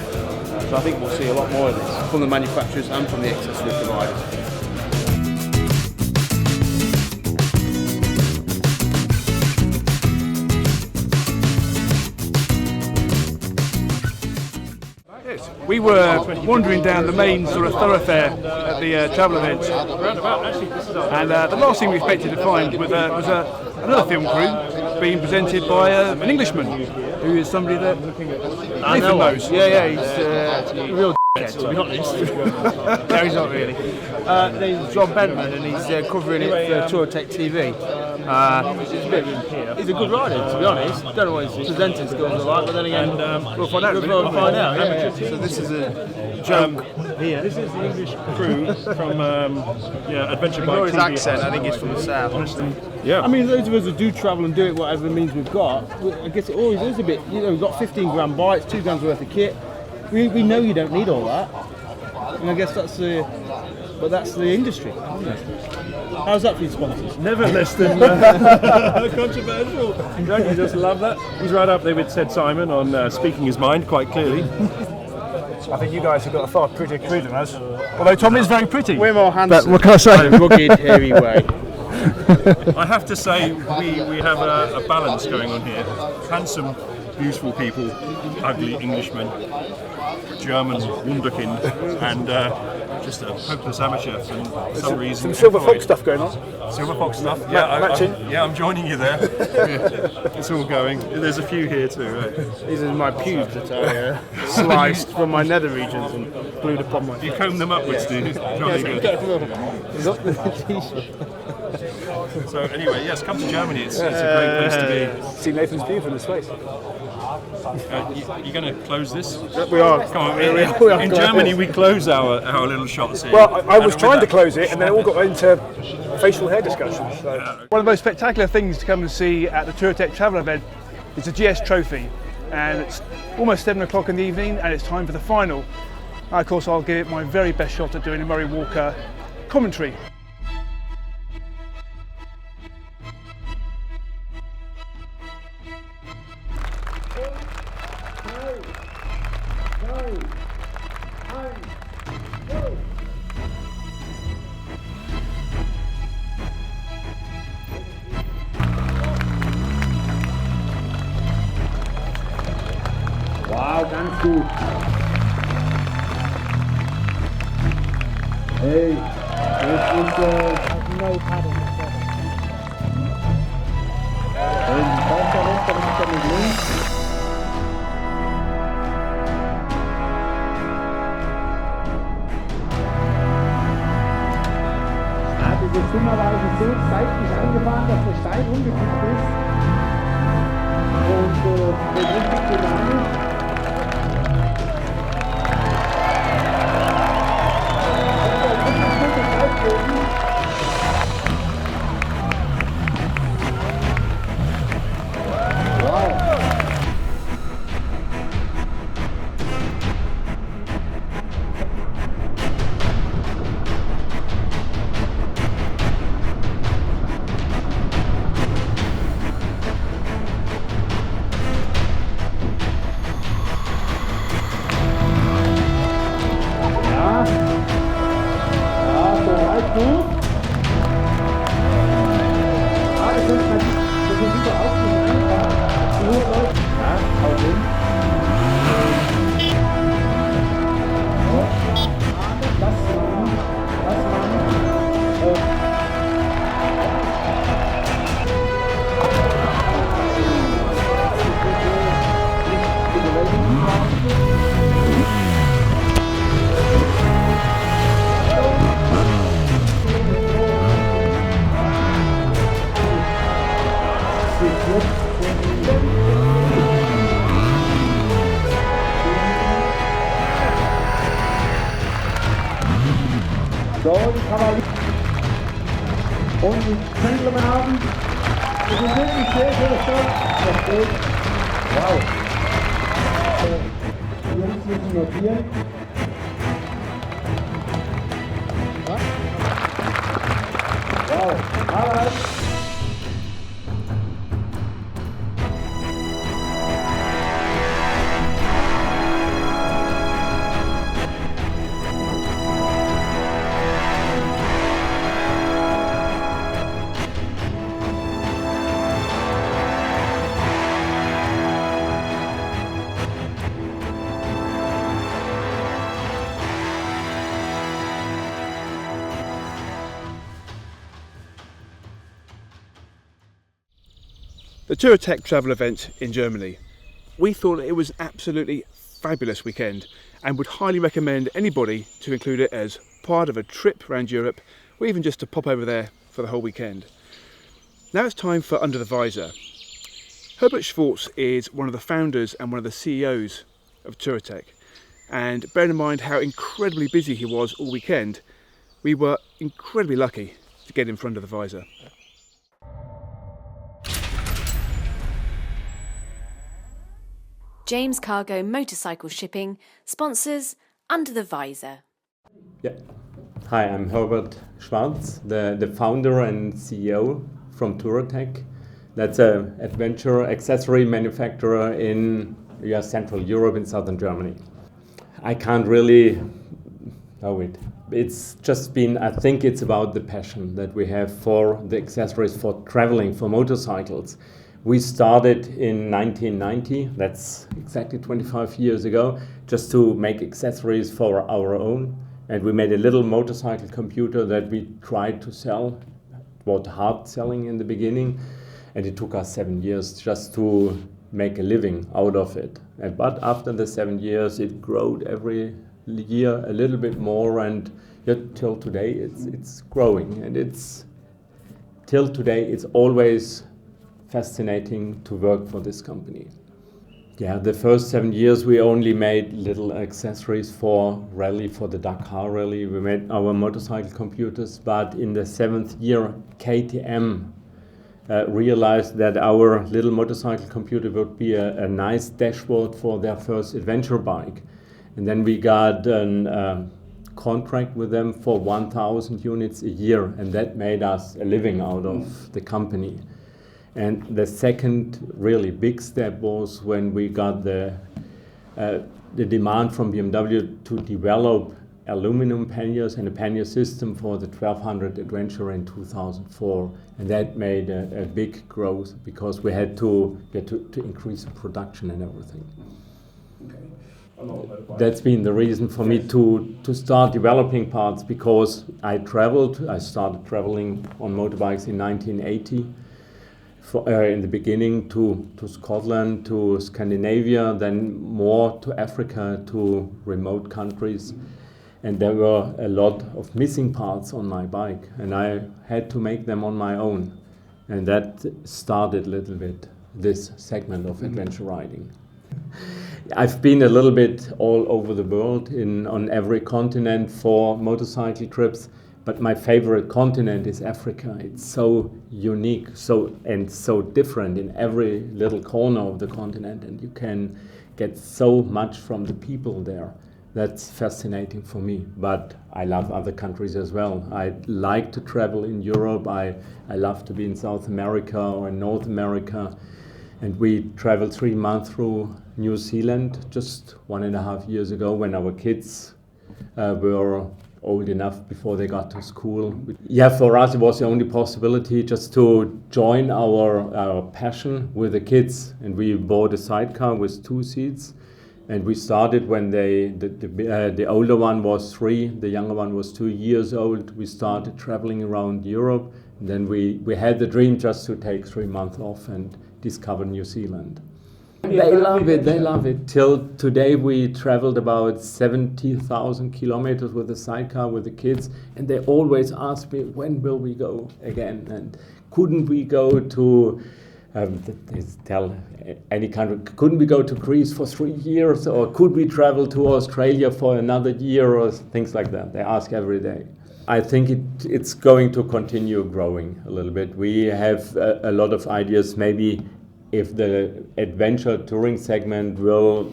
So I think we'll see a lot more of this from the manufacturers and from the accessory providers. We were wandering down the main sort of thoroughfare at the travel event, and the last thing we expected to find was another film crew being presented by an Englishman. who is somebody that I know knows. Yeah, he's a real dickhead, to be honest. No, he's not really. There's John Bentman, and he's covering it for Touratech TV. He's a good rider, to be honest. Don't know what his presenting skills are like, but then again, we'll find out. Yeah. So this is a joke here. This is the English crew from Adventure Bike Ignore his TV. accent, I think he's from the south. Yeah. I mean, those of us who do travel and do it whatever means we've got, I guess it always is a bit, we've got 15 grand bikes, 2 grand's worth of kit. We know you don't need all that. And I guess that's the industry. How's that for your sponsors? Never less than controversial. Don't you just love that? He's right up there with Ted Simon on speaking his mind quite clearly. I think you guys have got a far prettier crew than us. Although Tom is very pretty. We're more handsome. But what can I say? Rugged, hairy way. I have to say we have a balance going on here. Handsome, beautiful people, ugly Englishmen, German wunderkind, and just a hopeless amateur for some reason. Some Silver Fox stuff going on. Silver Fox stuff, matching. I'm joining you there. It's all going. There's a few here too, right? These are my pubes that I sliced from my nether regions and glued upon my face. You comb them upwards, do you? Jolly good. So anyway, yes, come to Germany. It's a great place to be. See Nathan's view from the space. You're going to close this? We are. Come on, in Germany we close our little shots here. Well, I was trying to close it, and then it all got into facial hair discussions. So. One of the most spectacular things to come and see at the Touratech Travel Event is the GS Trophy, and it's almost 7 o'clock in the evening, and it's time for the final. Of course, I'll give it my very best shot at doing a Murray Walker commentary. Wow, ganz gut. Hey, this is no paddle. Das ist dummerweise so seitlich angefahren, dass der Stein umgekippt ist. Und der richtig dynamisch. So, die Kavallerie und die Gentlemen haben. Das ist wirklich sehr schöner Start. Das geht. Wow. Die Jungs müssen notieren. Wow. Harald. The Touratech Travel Event in Germany we thought it was an absolutely fabulous weekend and would highly recommend anybody to include it as part of a trip around Europe, or even just to pop over there for the whole weekend. Now it's time for Under the Visor. Herbert Schwarz is one of the founders and one of the CEOs of Touratech, and bearing in mind how incredibly busy he was all weekend, we were incredibly lucky to get in front of the visor. James Cargo Motorcycle Shipping sponsors Under the Visor. Yeah. Hi, I'm Herbert Schwarz, the founder and CEO from Touratech. That's an adventure accessory manufacturer in Central Europe and Southern Germany. I can't really know it. It's just been, I think it's about the passion that we have for the accessories for traveling, for motorcycles. We started in 1990, that's exactly 25 years ago, just to make accessories for our own. And we made a little motorcycle computer that we tried to sell. It was hard selling in the beginning, and it took us 7 years just to make a living out of it. But after the 7 years, it grew every year a little bit more, and till today it's growing. And till today it's always fascinating to work for this company. Yeah, the first 7 years we only made little accessories for rally, for the Dakar rally. We made our motorcycle computers, but in the 7th year KTM realized that our little motorcycle computer would be a nice dashboard for their first adventure bike. And then we got a contract with them for 1,000 units a year, and that made us a living out of the company. And the second really big step was when we got the demand from BMW to develop aluminum panniers and a pannier system for the 1200 Adventure in 2004. And that made a big growth because we had to increase the production and everything. That's been the reason for me to start developing parts, because I started traveling on motorbikes in 1980. In the beginning to Scotland, to Scandinavia, then more to Africa, to remote countries. And there were a lot of missing parts on my bike, and I had to make them on my own. And that started a little bit this segment of adventure riding. I've been a little bit all over the world, on every continent for motorcycle trips. But my favorite continent is Africa. It's so unique, so different in every little corner of the continent, and you can get so much from the people there. That's fascinating for me. But I love other countries as well. I like to travel in Europe. I love to be in South America or in North America. And we traveled 3 months through New Zealand just 1.5 years ago when our kids were old enough before they got to school. Yeah, for us it was the only possibility just to join our passion with the kids, and we bought a sidecar with 2 seats, and we started when the older one was 3, the younger one was 2 years old. We started traveling around Europe, and then we had the dream just to take 3 months off and discover New Zealand. They love it. Till today we traveled about 70,000 kilometers with a sidecar with the kids, and they always ask me, when will we go again? And couldn't we go to, they tell any country, couldn't we go to Greece for 3 years, or could we travel to Australia for another year, or things like that. They ask every day. I think it's going to continue growing a little bit. We have a lot of ideas. Maybe if the adventure touring segment will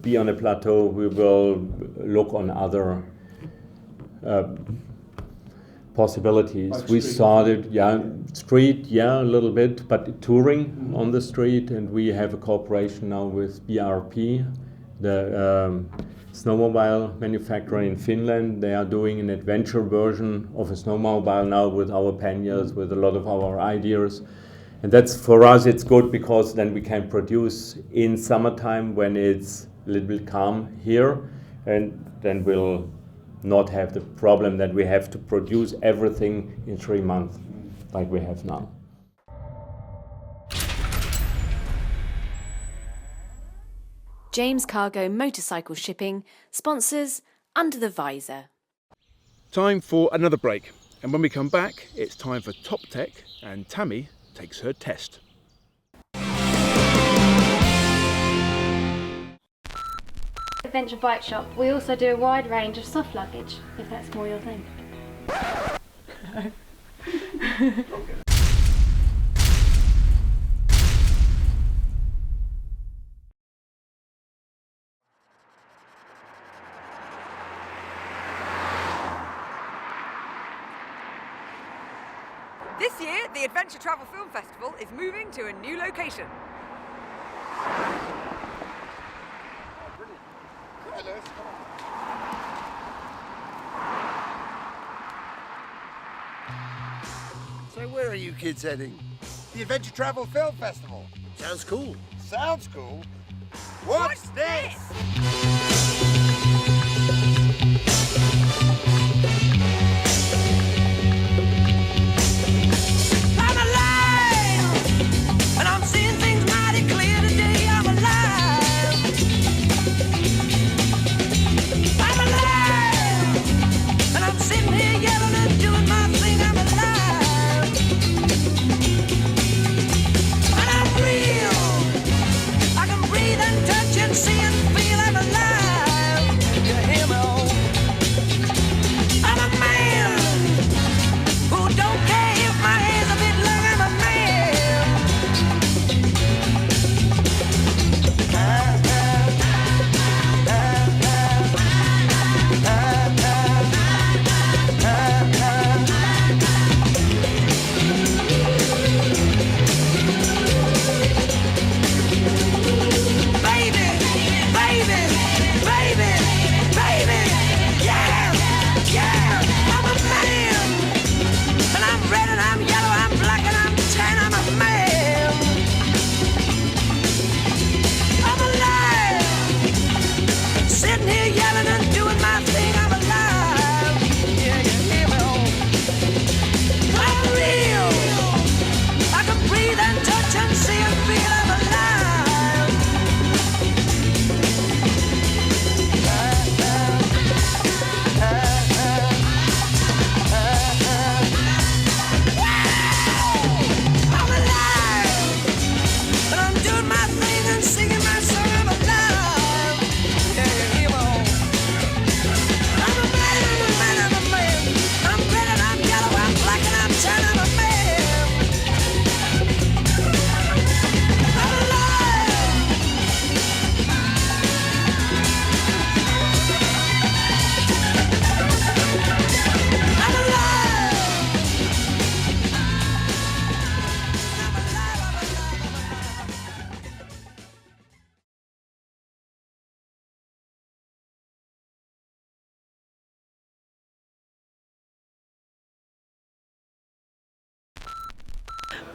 be on a plateau, we will look on other possibilities. Like we street. started, street, a little bit, but touring on the street, and we have a cooperation now with BRP, the snowmobile manufacturer in Finland. They are doing an adventure version of a snowmobile now with our panniers, with a lot of our ideas. And that's, for us, it's good because then we can produce in summertime when it's a little bit calm here, and then we'll not have the problem that we have to produce everything in 3 months like we have now. James Cargo Motorcycle Shipping sponsors Under the Visor. Time for another break, and when we come back it's time for Top Tech and Tammy takes her test. Adventure Bike Shop, we also do a wide range of soft luggage, if that's more your thing. This year, the Adventure Travel Film Festival is moving to a new location. So where are you kids heading? The Adventure Travel Film Festival. Sounds cool. Sounds cool. What's this? I'm alive, and I'm seeing things mighty clear today. I'm alive. I'm alive, and I'm sitting here yelling and doing my thing. I'm alive, and I'm real. I can breathe and touch and see and feel. I'm alive. You hear me? I'm a man who don't care if my hair's a bit long. I'm a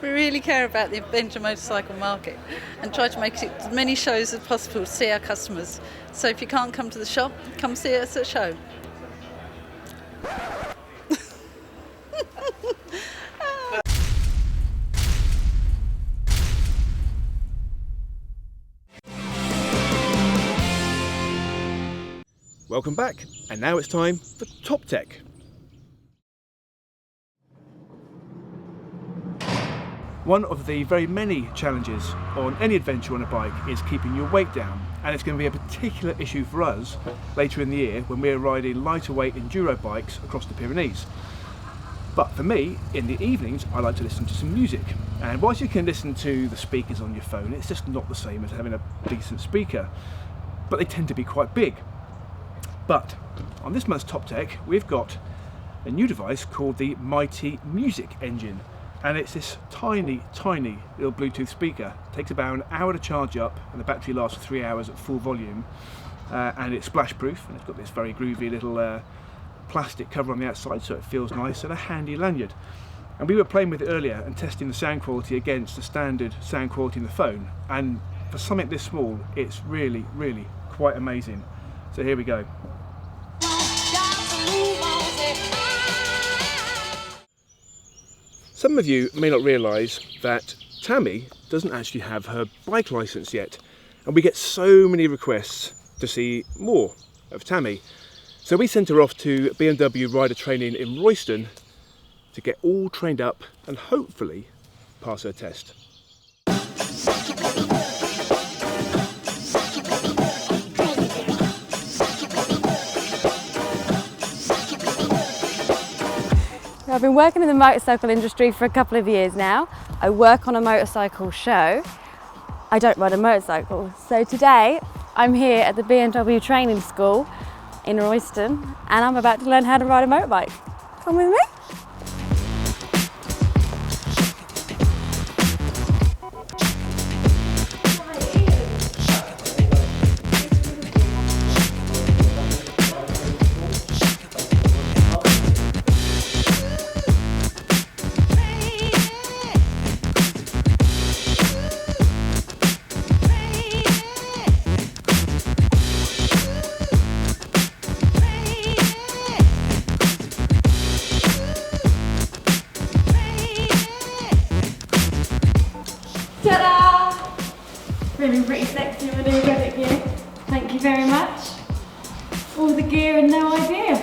We really care about the adventure motorcycle market and try to make it as many shows as possible to see our customers. So if you can't come to the shop, come see us at a show. Welcome back, and now it's time for Top Tech. One of the very many challenges on any adventure on a bike is keeping your weight down, and it's going to be a particular issue for us later in the year when we're riding lighter weight enduro bikes across the Pyrenees. But for me, in the evenings, I like to listen to some music, and whilst you can listen to the speakers on your phone, it's just not the same as having a decent speaker, but they tend to be quite big. But on this month's Top Tech, we've got a new device called the Mighty Music Engine. And it's this tiny little Bluetooth speaker. It takes about an hour to charge up, and the battery lasts for 3 hours at full volume. And it's splash proof, and it's got this very groovy little plastic cover on the outside, so it feels nice, and a handy lanyard. And we were playing with it earlier and testing the sound quality against the standard sound quality in the phone. And for something this small, it's really quite amazing. So here we go. Some of you may not realise that Tammy doesn't actually have her bike licence yet, and we get so many requests to see more of Tammy. So we sent her off to BMW rider training in Royston to get all trained up and hopefully pass her test. I've been working in the motorcycle industry for a couple of years now. I work on a motorcycle show. I don't ride a motorcycle. So today I'm here at the BMW training school in Royston and I'm about to learn how to ride a motorbike. Come with me. Ta-da! Feeling pretty sexy with the new Reddit gear. Thank you very much. All the gear and no idea.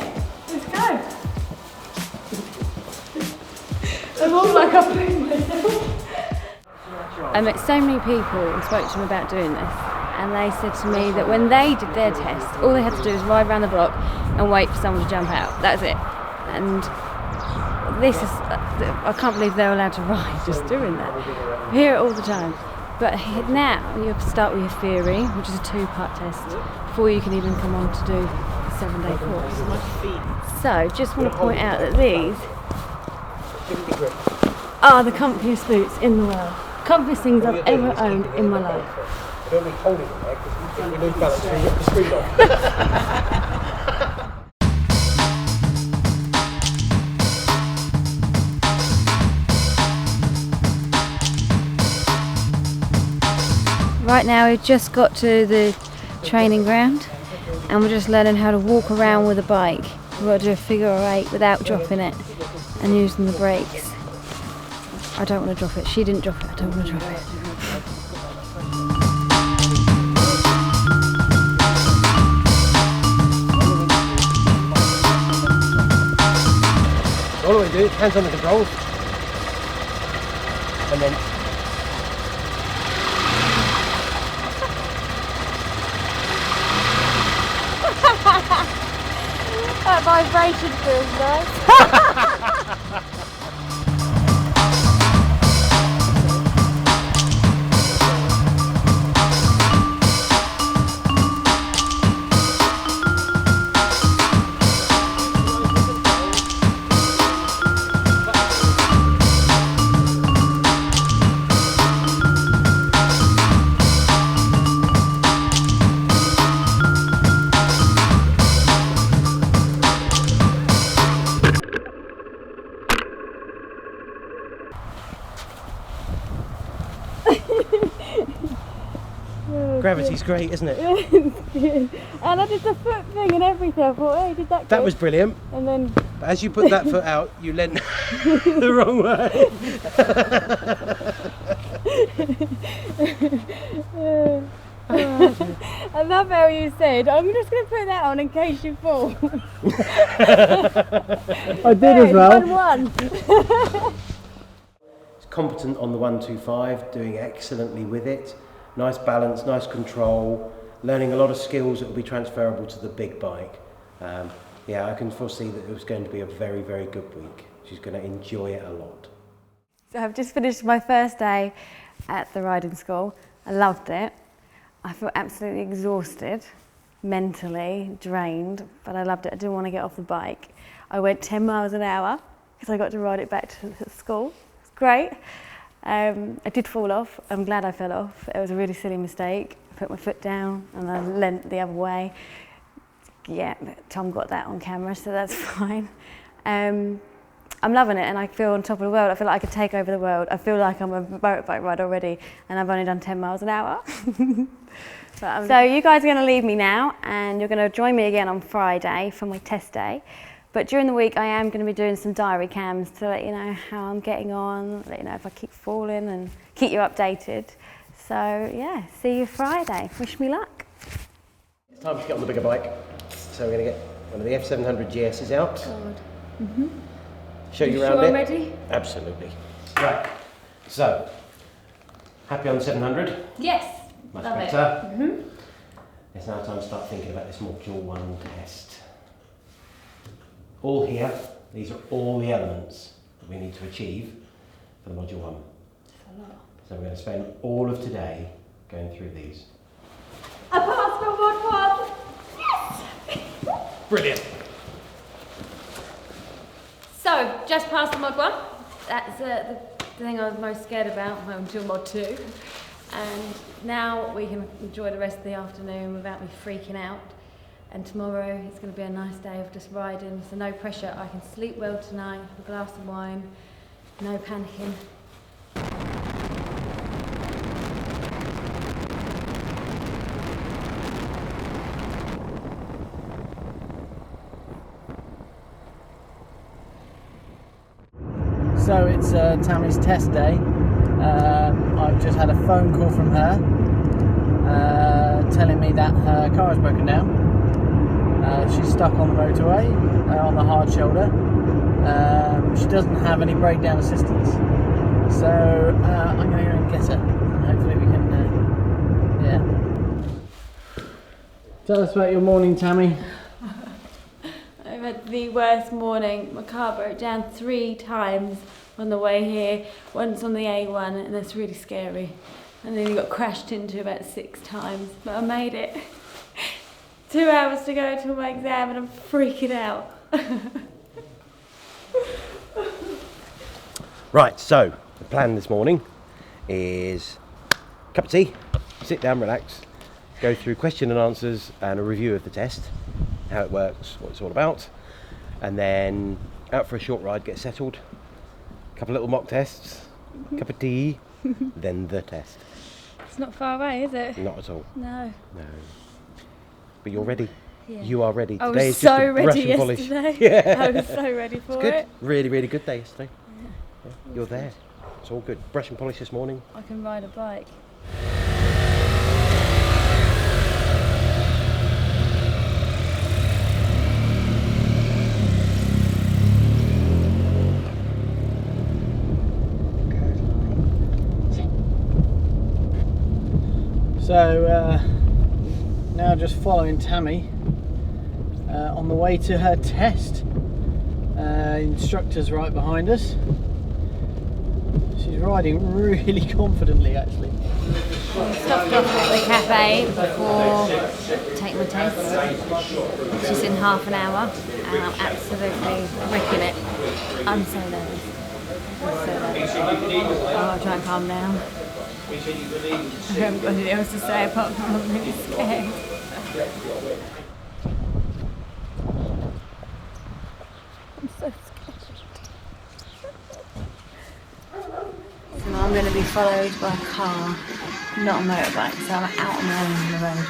Let's go. I look like I blew myself. I met so many people and spoke to them about doing this, and they said to me that when they did their test, all they had to do was ride around the block and wait for someone to jump out. That's it. And this is, I can't believe they're allowed to ride just doing that. I hear it all the time. But now you have to start with your theory, which is a 2-part test, before you can even come on to do a 7-day course. So, just want to point out that these are the comfiest boots in the world. Comfiest things I've ever owned in my life. Don't be holding it there because we lose balance when you get the screen off. Right now we've just got to the training ground and we're just learning how to walk around with a bike. We've got to do a figure 8 without dropping it and using the brakes. I don't want to drop it. She didn't drop it. I don't want to drop it. All we do is hands on the controls and then that vibration feels nice. gravity's great, isn't it? And I did the foot thing and everything. I thought, hey, did that That good? was brilliant. And then... But as you put that foot out, you leant the wrong way. I love how you said, I'm just going to put that on in case you fall. I did as well. 1-1. It's competent on the 125, doing excellently with it. Nice balance, nice control, learning a lot of skills that will be transferable to the big bike. Yeah, I can foresee that it was going to be a very, very good week. She's going to enjoy it a lot. So I've just finished my first day at the riding school. I loved it. I feel absolutely exhausted, mentally drained, but I loved it. I didn't want to get off the bike. I went 10 miles an hour because I got to ride it back to the school. It's great. I did fall off. I'm glad I fell off. It was a really silly mistake. I put my foot down and I leant the other way. Yeah, Tom got that on camera, so that's fine. I'm loving it and I feel on top of the world. I feel like I could take over the world. I feel like I'm a motorbike rider already and I've only done 10 miles an hour. So you guys are going to leave me now and you're going to join me again on Friday for my test day. But during the week I am going to be doing some diary cams to let you know how I'm getting on, let you know if I keep falling and keep you updated. So yeah, see you Friday. Wish me luck. It's time to get on the bigger bike. So we're going to get one of the F700 GS's out. Mm-hmm. Show you around sure it. I'm ready? Absolutely. Right. So, happy on the 700? Yes. Much Love better. it. Mm-hmm. It's now time to start thinking about this Module 1 test. All here, these are all the elements that we need to achieve for the Module 1. So we're going to spend all of today going through these. I passed my Mod 1! Yes! Brilliant. So, just past the Mod 1. That's the thing I was most scared about until Mod 2. And now we can enjoy the rest of the afternoon without me freaking out. And tomorrow it's going to be a nice day of just riding, so no pressure. I can sleep well tonight, have a glass of wine, no panicking. So it's Tammy's test day. I've just had a phone call from her telling me that her car has broken down. She's stuck on the motorway on the hard shoulder. She doesn't have any breakdown assistance. So I'm going to go and get her. And hopefully we can, yeah. Tell us about your morning, Tammy. I've had the worst morning. My car broke down 3 times on the way here, once on the A1, and that's really scary. And then you got crashed into about 6 times, but I made it. 2 hours to go till my exam and I'm freaking out. Right, so the plan this morning is cup of tea, sit down, relax, go through question and answers and a review of the test, how it works, what it's all about, and then out for a short ride, get settled, a couple of little mock tests, cup of tea, then the test. It's not far away, is it? Not at all. No. No. But you're ready. Yeah. You are ready. I Today was is just so a ready brush and polish. yesterday. Yeah. I was so ready for It's good. it. Really, really good day yesterday. Yeah. You're there. It's all good. Brush and polish this morning. I can ride a bike. So now just following Tammy on the way to her test. Instructor's right behind us. She's riding really confidently actually. I stopped off at the cafe before taking my test. She's in half an hour and I'm absolutely wrecking it. I'm so nervous. I'll try and calm down. I haven't got anything else to say apart from I'm really scared. I'm so scared. So now I'm going to be followed by a car, not a motorbike, so I'm out on my own on the road.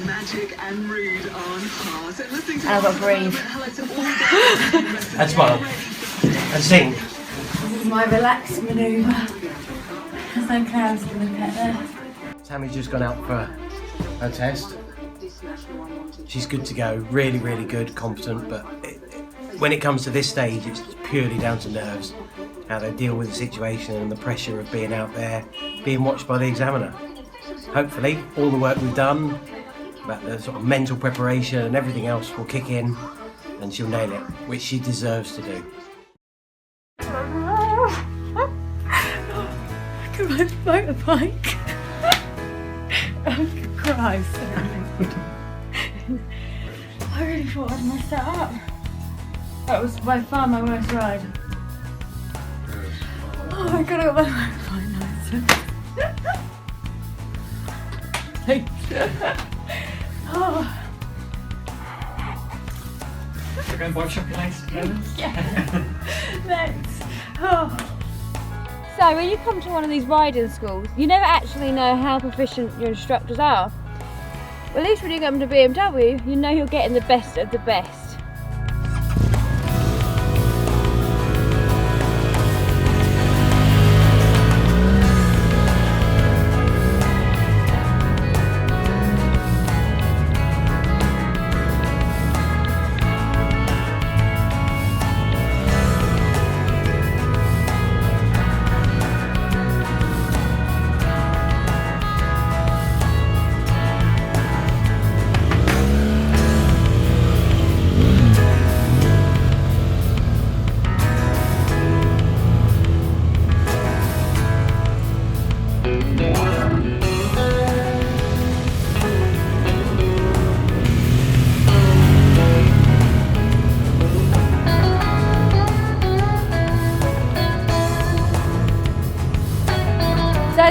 Magic and rude on cars. And I've got to breathe. And smile. And sing. This is my relaxed manoeuvre. There's no clouds to look at there. Tammy's just gone out for her test. She's good to go. Really, really good, competent, but when it comes to this stage, it's purely down to nerves. How they deal with the situation and the pressure of being out there, being watched by the examiner. Hopefully, all the work we've done, about the sort of mental preparation and everything else will kick in and she'll nail it, which she deserves to do. I can ride a motorbike. Oh, Christ. I really thought I'd messed that up. That was by far my worst ride. Oh my god, I got my motorbike license. Thanks. Oh. We're going bike shopping later. Yeah. Thanks. Oh. So when you come to one of these riding schools, you never actually know how proficient your instructors are. Well, at least when you come to BMW, you know you're getting the best of the best.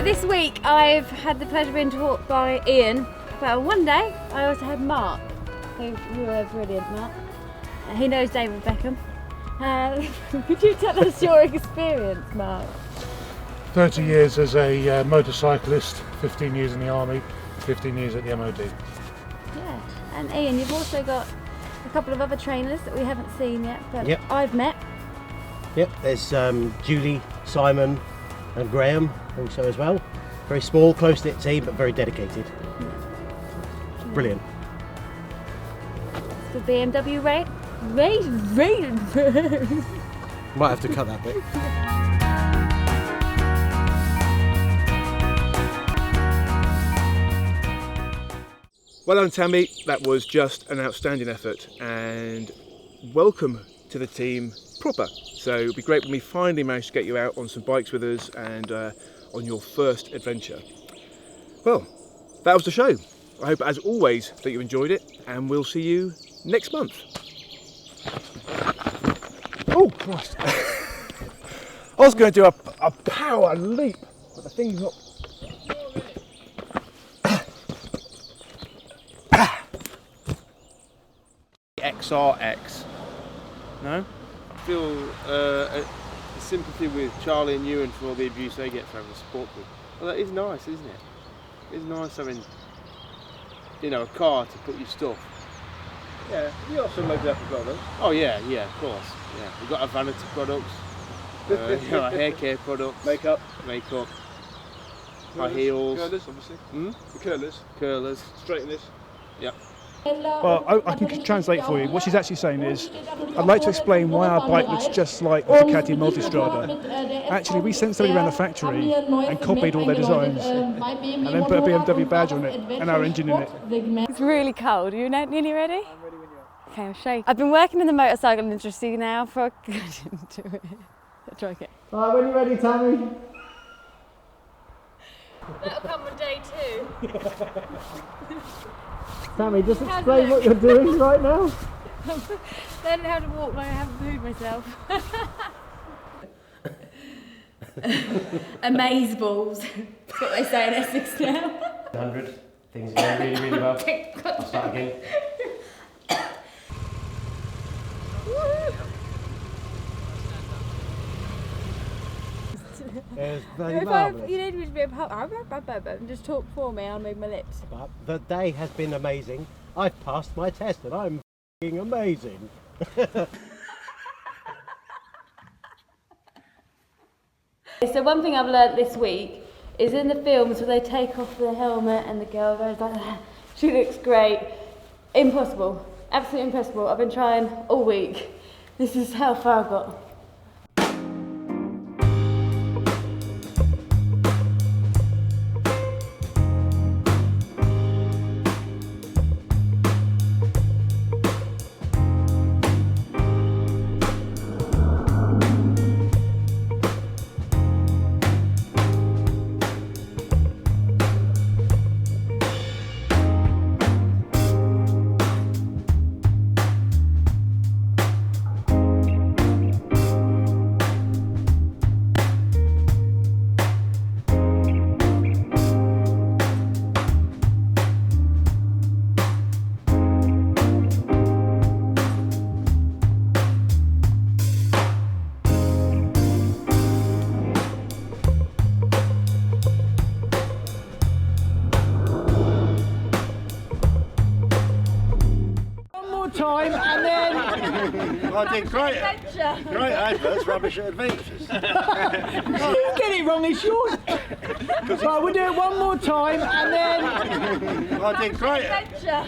So this week I've had the pleasure of being taught by Ian, but one day I also had Mark, who you were brilliant, Mark. He knows David Beckham. Could you tell us your experience, Mark? 30 years as a motorcyclist, 15 years in the army, 15 years at the MOD. Yeah, and Ian, you've also got a couple of other trainers that we haven't seen yet, but Yep. I've met. Yep, there's Julie, Simon and Graham also as well. Very small, close-knit team, but very dedicated. Brilliant. The BMW race. Might have to cut that bit. Well done, Tammy. That was just an outstanding effort, and welcome to the team proper. So it'll be great when we finally manage to get you out on some bikes with us and on your first adventure. Well, that was the show. I hope, as always, that you enjoyed it, and we'll see you next month. Oh, Christ. I was going to do a power leap, but the thing's not... XRx. No? I feel a sympathy with Charlie and Ewan for all the abuse they get for having a sport book. Well, that is nice, isn't it? It's nice having, you know, a car to put your stuff. Yeah, you also loaded up as well, though. Oh yeah, of course. Yeah, we've got our vanity products, you know, our hair care products, makeup, our heels, curlers, obviously. The curlers, straighteners. Yep. Well, I can translate for you. What she's actually saying is, I'd like to explain why our bike looks just like the Ducati Multistrada. Actually, we sent somebody around the factory and copied all their designs, and then put a BMW badge on it and our engine in it. It's really cold. Are you nearly ready? I'm ready when you are. Okay, I'll show you. I've been working in the motorcycle industry now for a good... Try again. Right, when you're ready, Tammy. That'll come on day 2. Tammy, just explain what you're doing right now. Learning how to walk like I haven't moved myself. Amazeballs. That's what they say in Essex now. 100. Things are going really, really well. I'll start again. You need me to be a just talk for me, I'll move my lips. But the day has been amazing. I've passed my test and I'm f***ing amazing. So one thing I've learnt this week is in the films where they take off the helmet and the girl goes like that. She looks great. Impossible. Absolutely impossible. I've been trying all week. This is how far I got. Time and then I did great. Great adverts, rubbish at adventures. you get it wrong, it's yours. Right, we'll do it one more time and then I did great.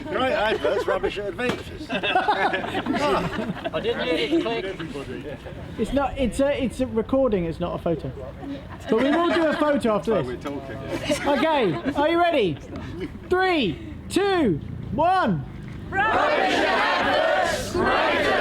Great adverts, rubbish at adventures. I didn't hear it click. It's not. It's a recording. It's not a photo. But we will do a photo after this. We're talking. Okay. Are you ready? 3, 2, 1. Rubbish adverts, great